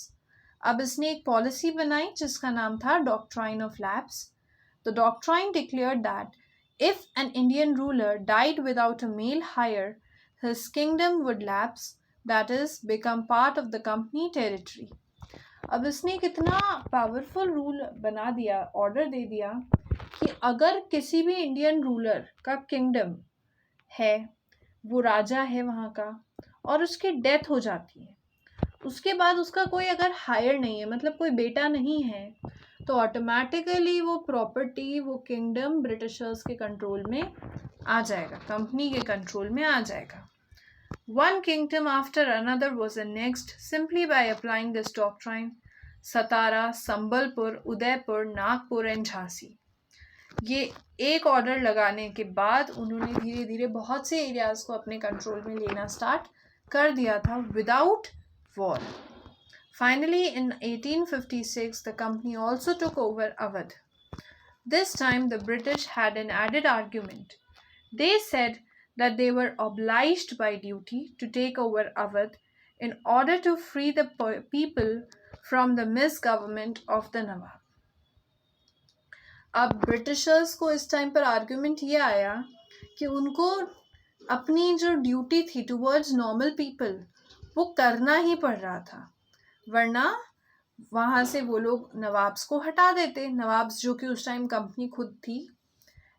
अब इसने एक पॉलिसी बनाई जिसका नाम था doctrine of lapse. The doctrine declared that if an Indian ruler died without a male heir, his kingdom would lapse, that is, become part of the company territory. अब इसने कितना पावरफुल रूल बना दिया, order दे दिया कि अगर किसी भी इंडियन रूलर का किंगडम है, वो राजा है वहाँ का, और उसकी डेथ हो जाती है, उसके बाद उसका कोई अगर हायर नहीं है, मतलब कोई बेटा नहीं है, तो ऑटोमेटिकली वो प्रॉपर्टी, वो किंगडम ब्रिटिशर्स के कंट्रोल में आ जाएगा, कंपनी के कंट्रोल में आ जाएगा. One kingdom after another was annexed simply by applying this doctrine. Satara, Sambalpur, Udaipur, Nagpur and Jhansi. ये एक ऑर्डर लगाने के बाद उन्होंने धीरे धीरे बहुत से एरियाज को अपने कंट्रोल में लेना स्टार्ट कर दिया था without war. Finally, in 1856, the company also took over Awadh. This time, the British had an added argument. They said that they were obliged by duty to take over Awadh in order to free the people from the misgovernment of the Nawab. अब Britishers को इस time पर argument ये आया कि उनको अपनी जो ड्यूटी थी टुवर्ड्स नॉर्मल पीपल वो करना ही पड़ रहा था, वरना वहाँ से वो लोग नवाब्स को हटा देते, नवाब्स जो कि उस टाइम कंपनी खुद थी.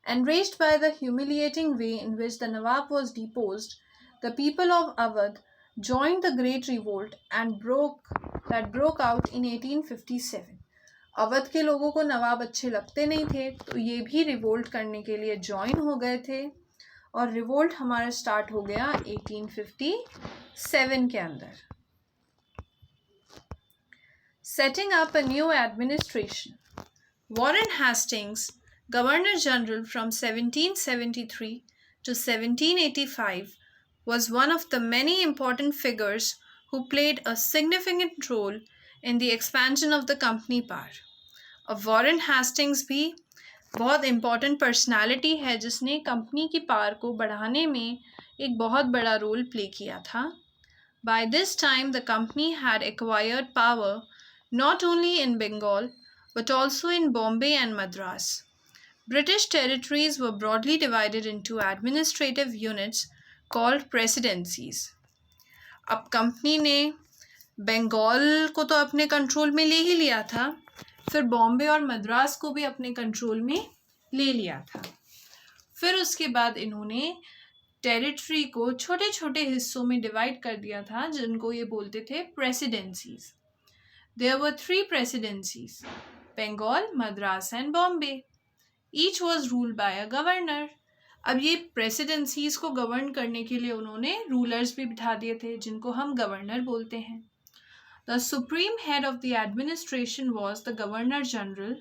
Enraged by the humiliating way in which the Nawab was deposed, the people of Awadh joined the Great Revolt and broke out in 1857. Awadh के लोगों को नवाब अच्छे लगते नहीं थे, तो ये भी रिवोल्ट करने के लिए ज्वाइन हो गए थे और रिवोल्ट हमारा स्टार्ट हो गया 1857 के अंदर. Setting up a new administration. Warren Hastings, Governor General from 1773 to 1785, was one of the many important figures who played a significant role in the expansion of the company power. अब Warren Hastings भी बहुत important personality है जिसने company की power को बढ़ाने में एक बहुत बड़ा रोल प्ले किया था. By this time the company had acquired power not only in Bengal but also in Bombay and Madras. British territories were broadly divided into administrative units called presidencies. अब company ने बंगाल को तो अपने control में ले ही लिया था, फिर बॉम्बे और मद्रास को भी अपने कंट्रोल में ले लिया था. फिर उसके बाद इन्होंने टेरिटरी को छोटे छोटे हिस्सों में डिवाइड कर दिया था, जिनको ये बोलते थे presidencies. There were 3 presidencies, Bengal, Madras and Bombay. Each was ruled by a governor. अब ये प्रेसिडेंसीज को गवर्न करने के लिए उन्होंने रूलर्स भी बिठा दिए थे, जिनको हम गवर्नर बोलते हैं। The supreme head of the administration was the governor general.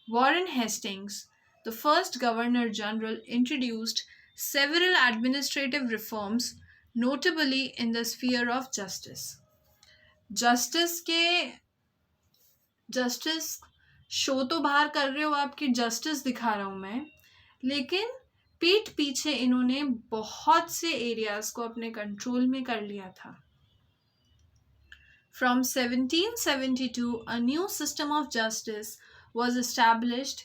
Warren Hastings, the first Governor General, introduced several administrative reforms, notably in the sphere of justice. Justice show तो बाहर कर रहे हो आप कि जस्टिस दिखा रहा हूं मैं, लेकिन पीठ पीछे इन्होंने बहुत से एरियाज को अपने कंट्रोल में कर लिया था। From 1772, a new system of justice was established.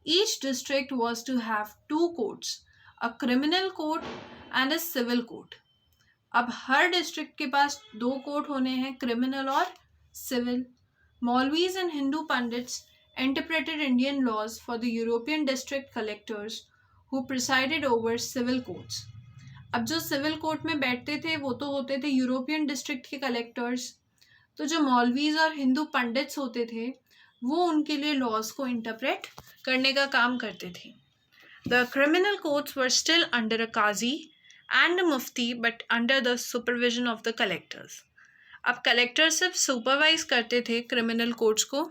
Each district was to have 2 courts, a criminal court and a civil court. अब हर डिस्ट्रिक्ट के पास 2 कोर्ट होने हैं, क्रिमिनल और civil. Maulvis and Hindu pandits interpreted Indian laws for the European district collectors who presided over civil courts. अब जो civil court में बैठते थे वो तो होते थे यूरोपियन डिस्ट्रिक्ट के कलेक्टर्स, तो जो मौलवीज और हिंदू पंडित्स होते थे वो उनके लिए लॉज को इंटरप्रेट करने का काम करते थे। The criminal courts were still under a qazi and a mufti but under the supervision of the collectors. अब कलेक्टर सिर्फ सुपरवाइज करते थे क्रिमिनल कोर्ट्स को,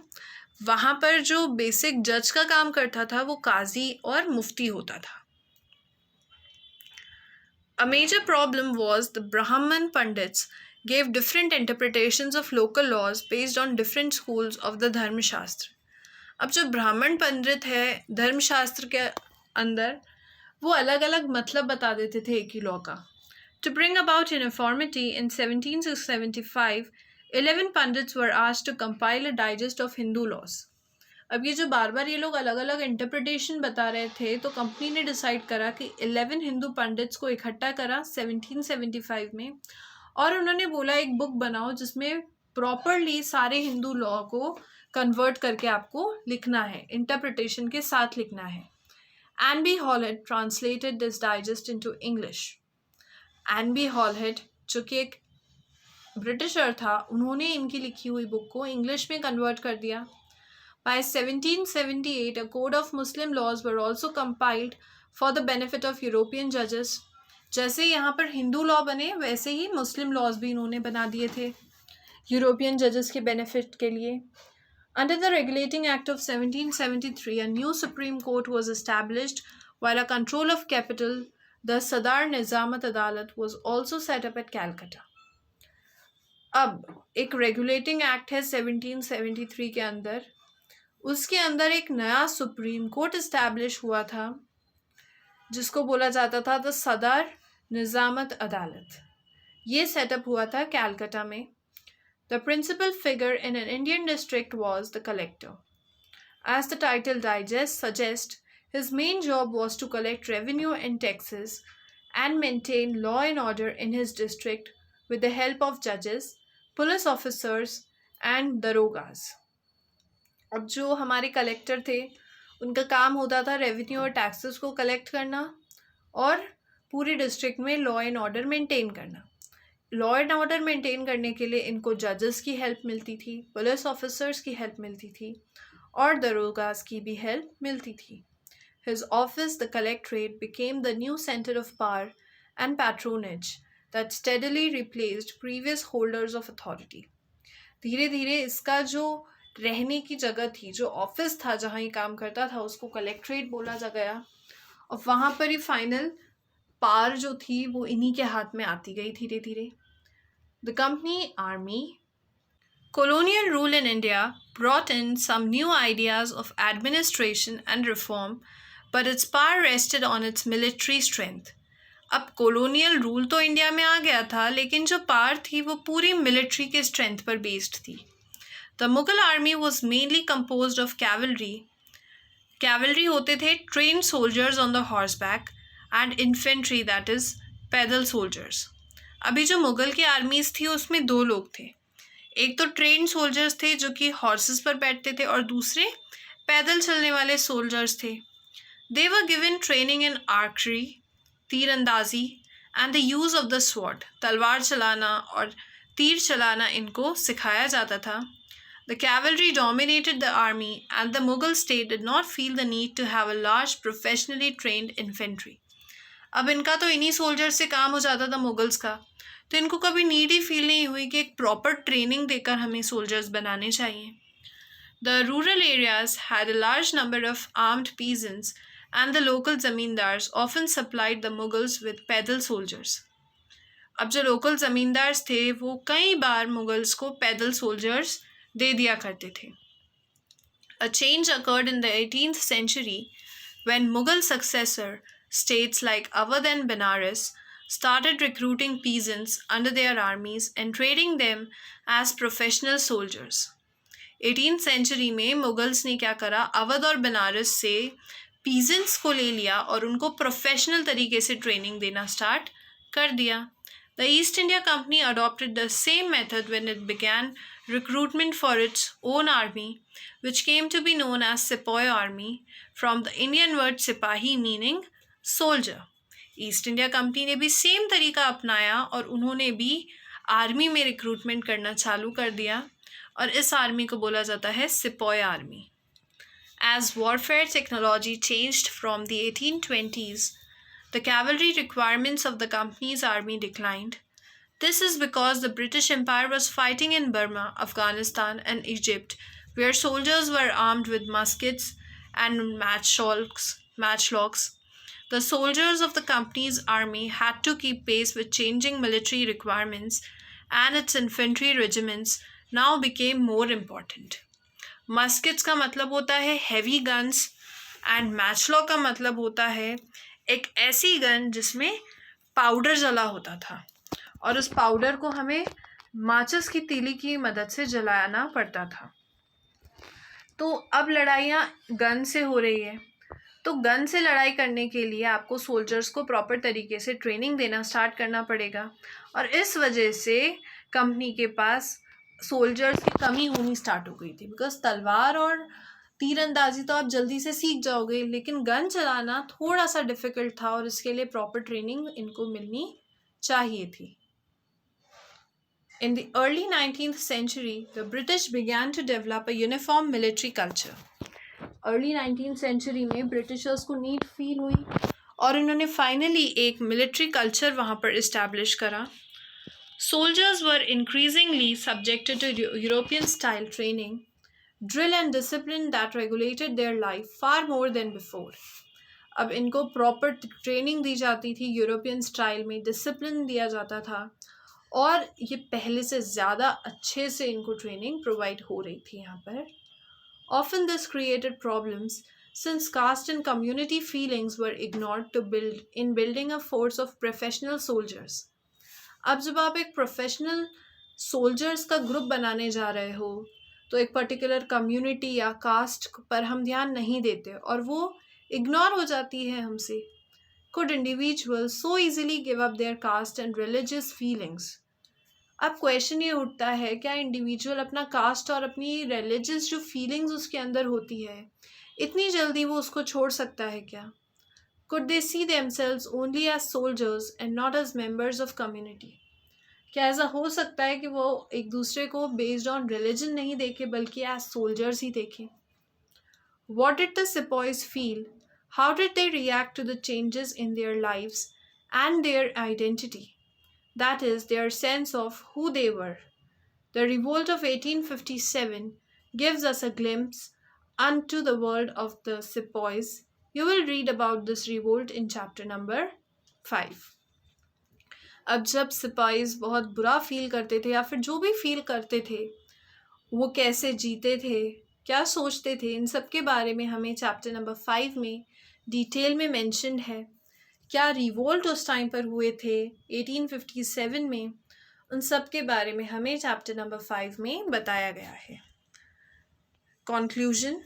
वहाँ पर जो बेसिक जज का काम करता था वो काजी और मुफ्ती होता था। A major problem was the Brahman Pandits gave different interpretations of local laws based on different schools of the धर्मशास्त्र। अब जो ब्राह्मण पंडित है धर्मशास्त्र के अंदर, वो अलग अलग मतलब बता देते थे एक ही लॉ का। To bring about uniformity in 1775, 11 pandits were asked to compile a digest of Hindu laws. अब ये जो बार बार ये लोग अलग अलग इंटरप्रिटेशन बता रहे थे, तो कंपनी ने डिसाइड करा कि 11 हिंदू पंडित्स को इकट्ठा करा 1775 में, और उन्होंने बोला एक बुक बनाओ जिसमें प्रॉपरली सारे हिंदू लॉ को कन्वर्ट करके आपको लिखना है, इंटरप्रिटेशन के साथ लिखना है। N B Halhed translated this digest into English. N B Halhed जो कि एक ब्रिटिशर था, उन्होंने इनकी लिखी हुई बुक को इंग्लिश में कन्वर्ट कर दिया। By 1778, a code of Muslim laws were also compiled for the benefit of European judges. जैसे यहाँ पर हिंदू लॉ बने वैसे ही मुस्लिम लॉज भी इन्होंने बना दिए थे यूरोपियन जजेस के बेनिफिट के लिए। Under the Regulating Act of 1773, a new Supreme Court was established, while a control of capital, the Sadar Nizamat Adalat, was also set up at Calcutta. अब एक रेगुलेटिंग एक्ट है 1773 के अंदर, उसके अंदर एक नया सुप्रीम कोर्ट इस्टेब्लिश हुआ था जिसको बोला जाता था द सदर निजामत अदालत। ये सेटअप हुआ था कैलकाटा में। The principal figure in an Indian district was the collector. As the title digest suggest, his main job was to collect revenue and taxes and maintain law and order in his district with the help of जजेस, police officers and darogas. अब जो हमारे collector थे उनका काम होता था revenue और टैक्सेस को कलेक्ट करना और पूरी डिस्ट्रिक्ट में लॉ एंड ऑर्डर मेंटेन करना। लॉ एंड ऑर्डर मेंटेन करने के लिए इनको जजेस की हेल्प मिलती थी, पुलिस ऑफिसर्स की हेल्प मिलती थी और दरोगास की भी हेल्प मिलती थी। His office the collectorate became the new centre of power and patronage that steadily replaced previous holders of authority. धीरे धीरे इसका जो रहने की जगह थी, जो ऑफिस था जहाँ ये काम करता था, उसको कलेक्ट्रेट बोला जा गया और वहाँ पर ही फाइनल पावर जो थी वो इन्हीं के हाथ में आती गई धीरे धीरे। The company army colonial rule in India brought in some new ideas of administration and reform, but its power rested on its military strength. अब कॉलोनियल रूल तो इंडिया में आ गया था, लेकिन जो पावर थी वो पूरी मिलिट्री के स्ट्रेंथ पर बेस्ड थी। The Mughal army was mainly composed of cavalry. Cavalry होते थे trained soldiers on the horseback and infantry, that is पैदल soldiers. अभी जो मुगल की आर्मीज थी उसमें 2 लोग थे, एक तो ट्रेन सोल्जर्स थे जो कि हॉर्सेस पर बैठते थे और दूसरे पैदल चलने वाले सोल्जर्स थे। They were given training in archery, तीरंदाजी and the use of the sword, तलवार चलाना और तीर चलाना इनको सिखाया जाता था. The cavalry dominated the army, and the Mughal state did not feel the need to have a large professionally trained infantry. अब इनका तो इन्हीं सोल्जर से काम हो जाता था मुगल्स का, तो इनको कभी नीड ही फील नहीं हुई कि एक प्रॉपर ट्रेनिंग देकर हमें सोल्जर्स बनाने चाहिए. The rural areas had a large number of armed peasants, and the local zamindars often supplied the Mughals with पैदल soldiers. अब जो लोकल ज़मींदार थे वो कई बार मुगल्स को पैदल सोल्जर्स दे दिया करते थे. A change occurred in the 18th century when Mughal successor states like Awadh and Benares started recruiting peasants under their armies and training them as professional soldiers. 18th century में Mughals ने क्या करा, अवध और बनारस से peasants को ले लिया और उनको प्रोफेशनल तरीके से ट्रेनिंग देना स्टार्ट कर दिया. The East India Company adopted the same method when it began recruitment for its own army, which came to be known as Sepoy Army, from the Indian word sipahi meaning soldier. East India company ने भी same तरीका अपनाया और उन्होंने भी army में recruitment करना चालू कर दिया और इस आर्मी को बोला जाता है sepoy army. As warfare technology changed from the 1820s, the cavalry requirements of the company's army declined. This is because the British Empire was fighting in Burma, Afghanistan, and Egypt, where soldiers were armed with muskets and matchlocks. The soldiers of the company's army had to keep pace with changing military requirements, and its infantry regiments now became more important. Muskets का मतलब होता है heavy guns, and matchlock का मतलब होता है एक ऐसी गन जिसमें पाउडर जला होता था और उस पाउडर को हमें माचिस की तीली की मदद से जलाना पड़ता था. तो अब लड़ाइयाँ गन से हो रही है, तो गन से लड़ाई करने के लिए आपको सोल्जर्स को प्रॉपर तरीके से ट्रेनिंग देना स्टार्ट करना पड़ेगा और इस वजह से कंपनी के पास सोल्जर्स की कमी होनी स्टार्ट हो गई थी. बिकॉज तलवार और तीरंदाजी तो आप जल्दी से सीख जाओगे, लेकिन गन चलाना थोड़ा सा डिफिकल्ट था और इसके लिए प्रॉपर ट्रेनिंग इनको मिलनी चाहिए थी. In the early 19th century, the British began to develop a uniform military culture. Early 19th century में ब्रिटिशर्स को नीड फील हुई और इन्होंने फाइनली एक मिलिट्री कल्चर वहाँ पर इस्टेब्लिश करा. Soldiers were increasingly subjected to European style training, drill and discipline that regulated their life far more than before. अब इनको प्रॉपर ट्रेनिंग दी जाती थी, यूरोपियन स्टाइल में डिसिप्लिन दिया जाता था और ये पहले से ज़्यादा अच्छे से इनको ट्रेनिंग प्रोवाइड हो रही थी यहाँ पर. Often this created problems since caste and community feelings were ignored to building a force of professional soldiers. अब जब आप एक प्रोफेशनल सोल्जर्स का ग्रुप बनाने जा रहे हो तो एक पर्टिकुलर कम्युनिटी या कास्ट पर हम ध्यान नहीं देते और वो इग्नोर हो जाती है हमसे. Could individuals so easily give up their caste and religious feelings? अब क्वेश्चन ये उठता है, क्या इंडिविजुअल अपना कास्ट और अपनी रिलीजियस जो फीलिंग्स उसके अंदर होती है इतनी जल्दी वो उसको छोड़ सकता है क्या? Could they see themselves only as soldiers and not as members of community? क्या ऐसा हो सकता है कि वो एक दूसरे को बेस्ड ऑन रिलीजन नहीं देखे बल्कि एज सोल्जर्स ही देखें? What did the sepoys feel? How did they react to the changes in their lives and their identity? That is, their sense of who they were. The revolt of 1857 gives us a glimpse unto the world of the sepoys. You will read about this revolt in chapter number 5. अब जब सिपाहीज बहुत बुरा feel करते थे या फिर जो भी फील करते थे वो कैसे जीते थे, क्या सोचते थे, इन सब के बारे में हमें चैप्टर नंबर 5 में डिटेल में मेंशन्ड है. क्या रिवोल्ट उस टाइम पर हुए थे 1857 में, उन सब के बारे में हमें चैप्टर नंबर 5 में बताया गया है. Conclusion.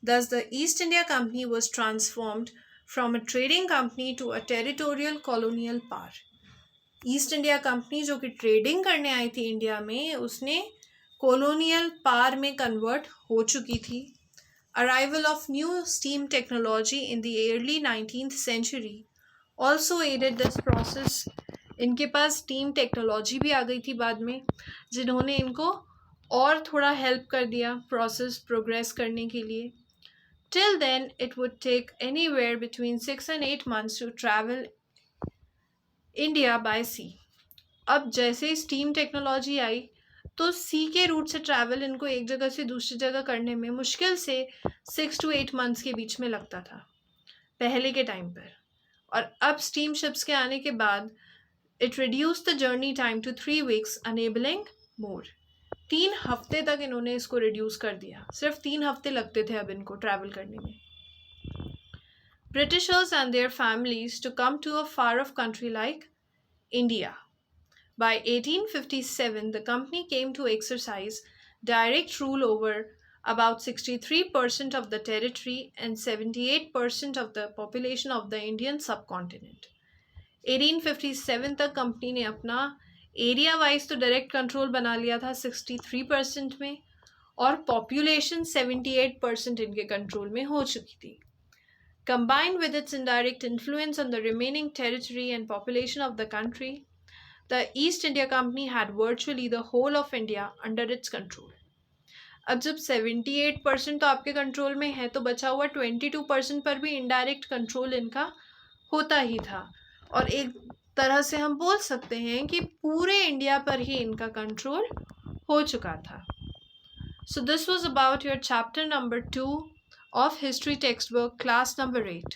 Thus the East India Company was transformed from a trading company to a territorial colonial power. East India company जो कि ट्रेडिंग करने आई थी इंडिया में, उसने कॉलोनियल पावर में कन्वर्ट हो चुकी थी. Arrival of new steam technology in the early 19th century also added this process. इनके पास टीम टेक्नोलॉजी भी आ गई थी बाद में, जिन्होंने इनको और थोड़ा हेल्प कर दिया प्रोसेस प्रोग्रेस करने के लिए। Till then it would take anywhere between 6 and 8 months to travel India by sea. अब जैसे ही स्टीम टेक्नोलॉजी आई तो सी के रूट से ट्रैवल इनको एक जगह से दूसरी जगह करने में मुश्किल से 6 to 8 months के बीच में लगता था पहले के टाइम पर। और अब स्टीम शिप्स के आने के बाद it reduce the journey time to 3 weeks, enabling more. 3 हफ्ते तक इन्होंने इसको रिड्यूस कर दिया, सिर्फ 3 हफ्ते लगते थे अब इनको ट्रैवल करने में। Britishers and their families to come to a far off country like India. By 1857, the company came to exercise direct rule over about 63% of the territory and 78% of the population of the Indian subcontinent. 1857 तक company ने अपना area wise तो direct control बना लिया था 63% में, और population 78% इनके कंट्रोल में हो चुकी थी। Combined with its indirect influence on the remaining territory and population of the country, the East India Company had virtually the whole of India under its control. अब जब 78% तो आपके कंट्रोल में है तो बचा हुआ 22% पर भी इनडायरेक्ट कंट्रोल इनका होता ही था, और एक तरह से हम बोल सकते हैं कि पूरे इंडिया पर ही इनका कंट्रोल हो चुका था। So this was about your chapter number 2 of history textbook class number 8.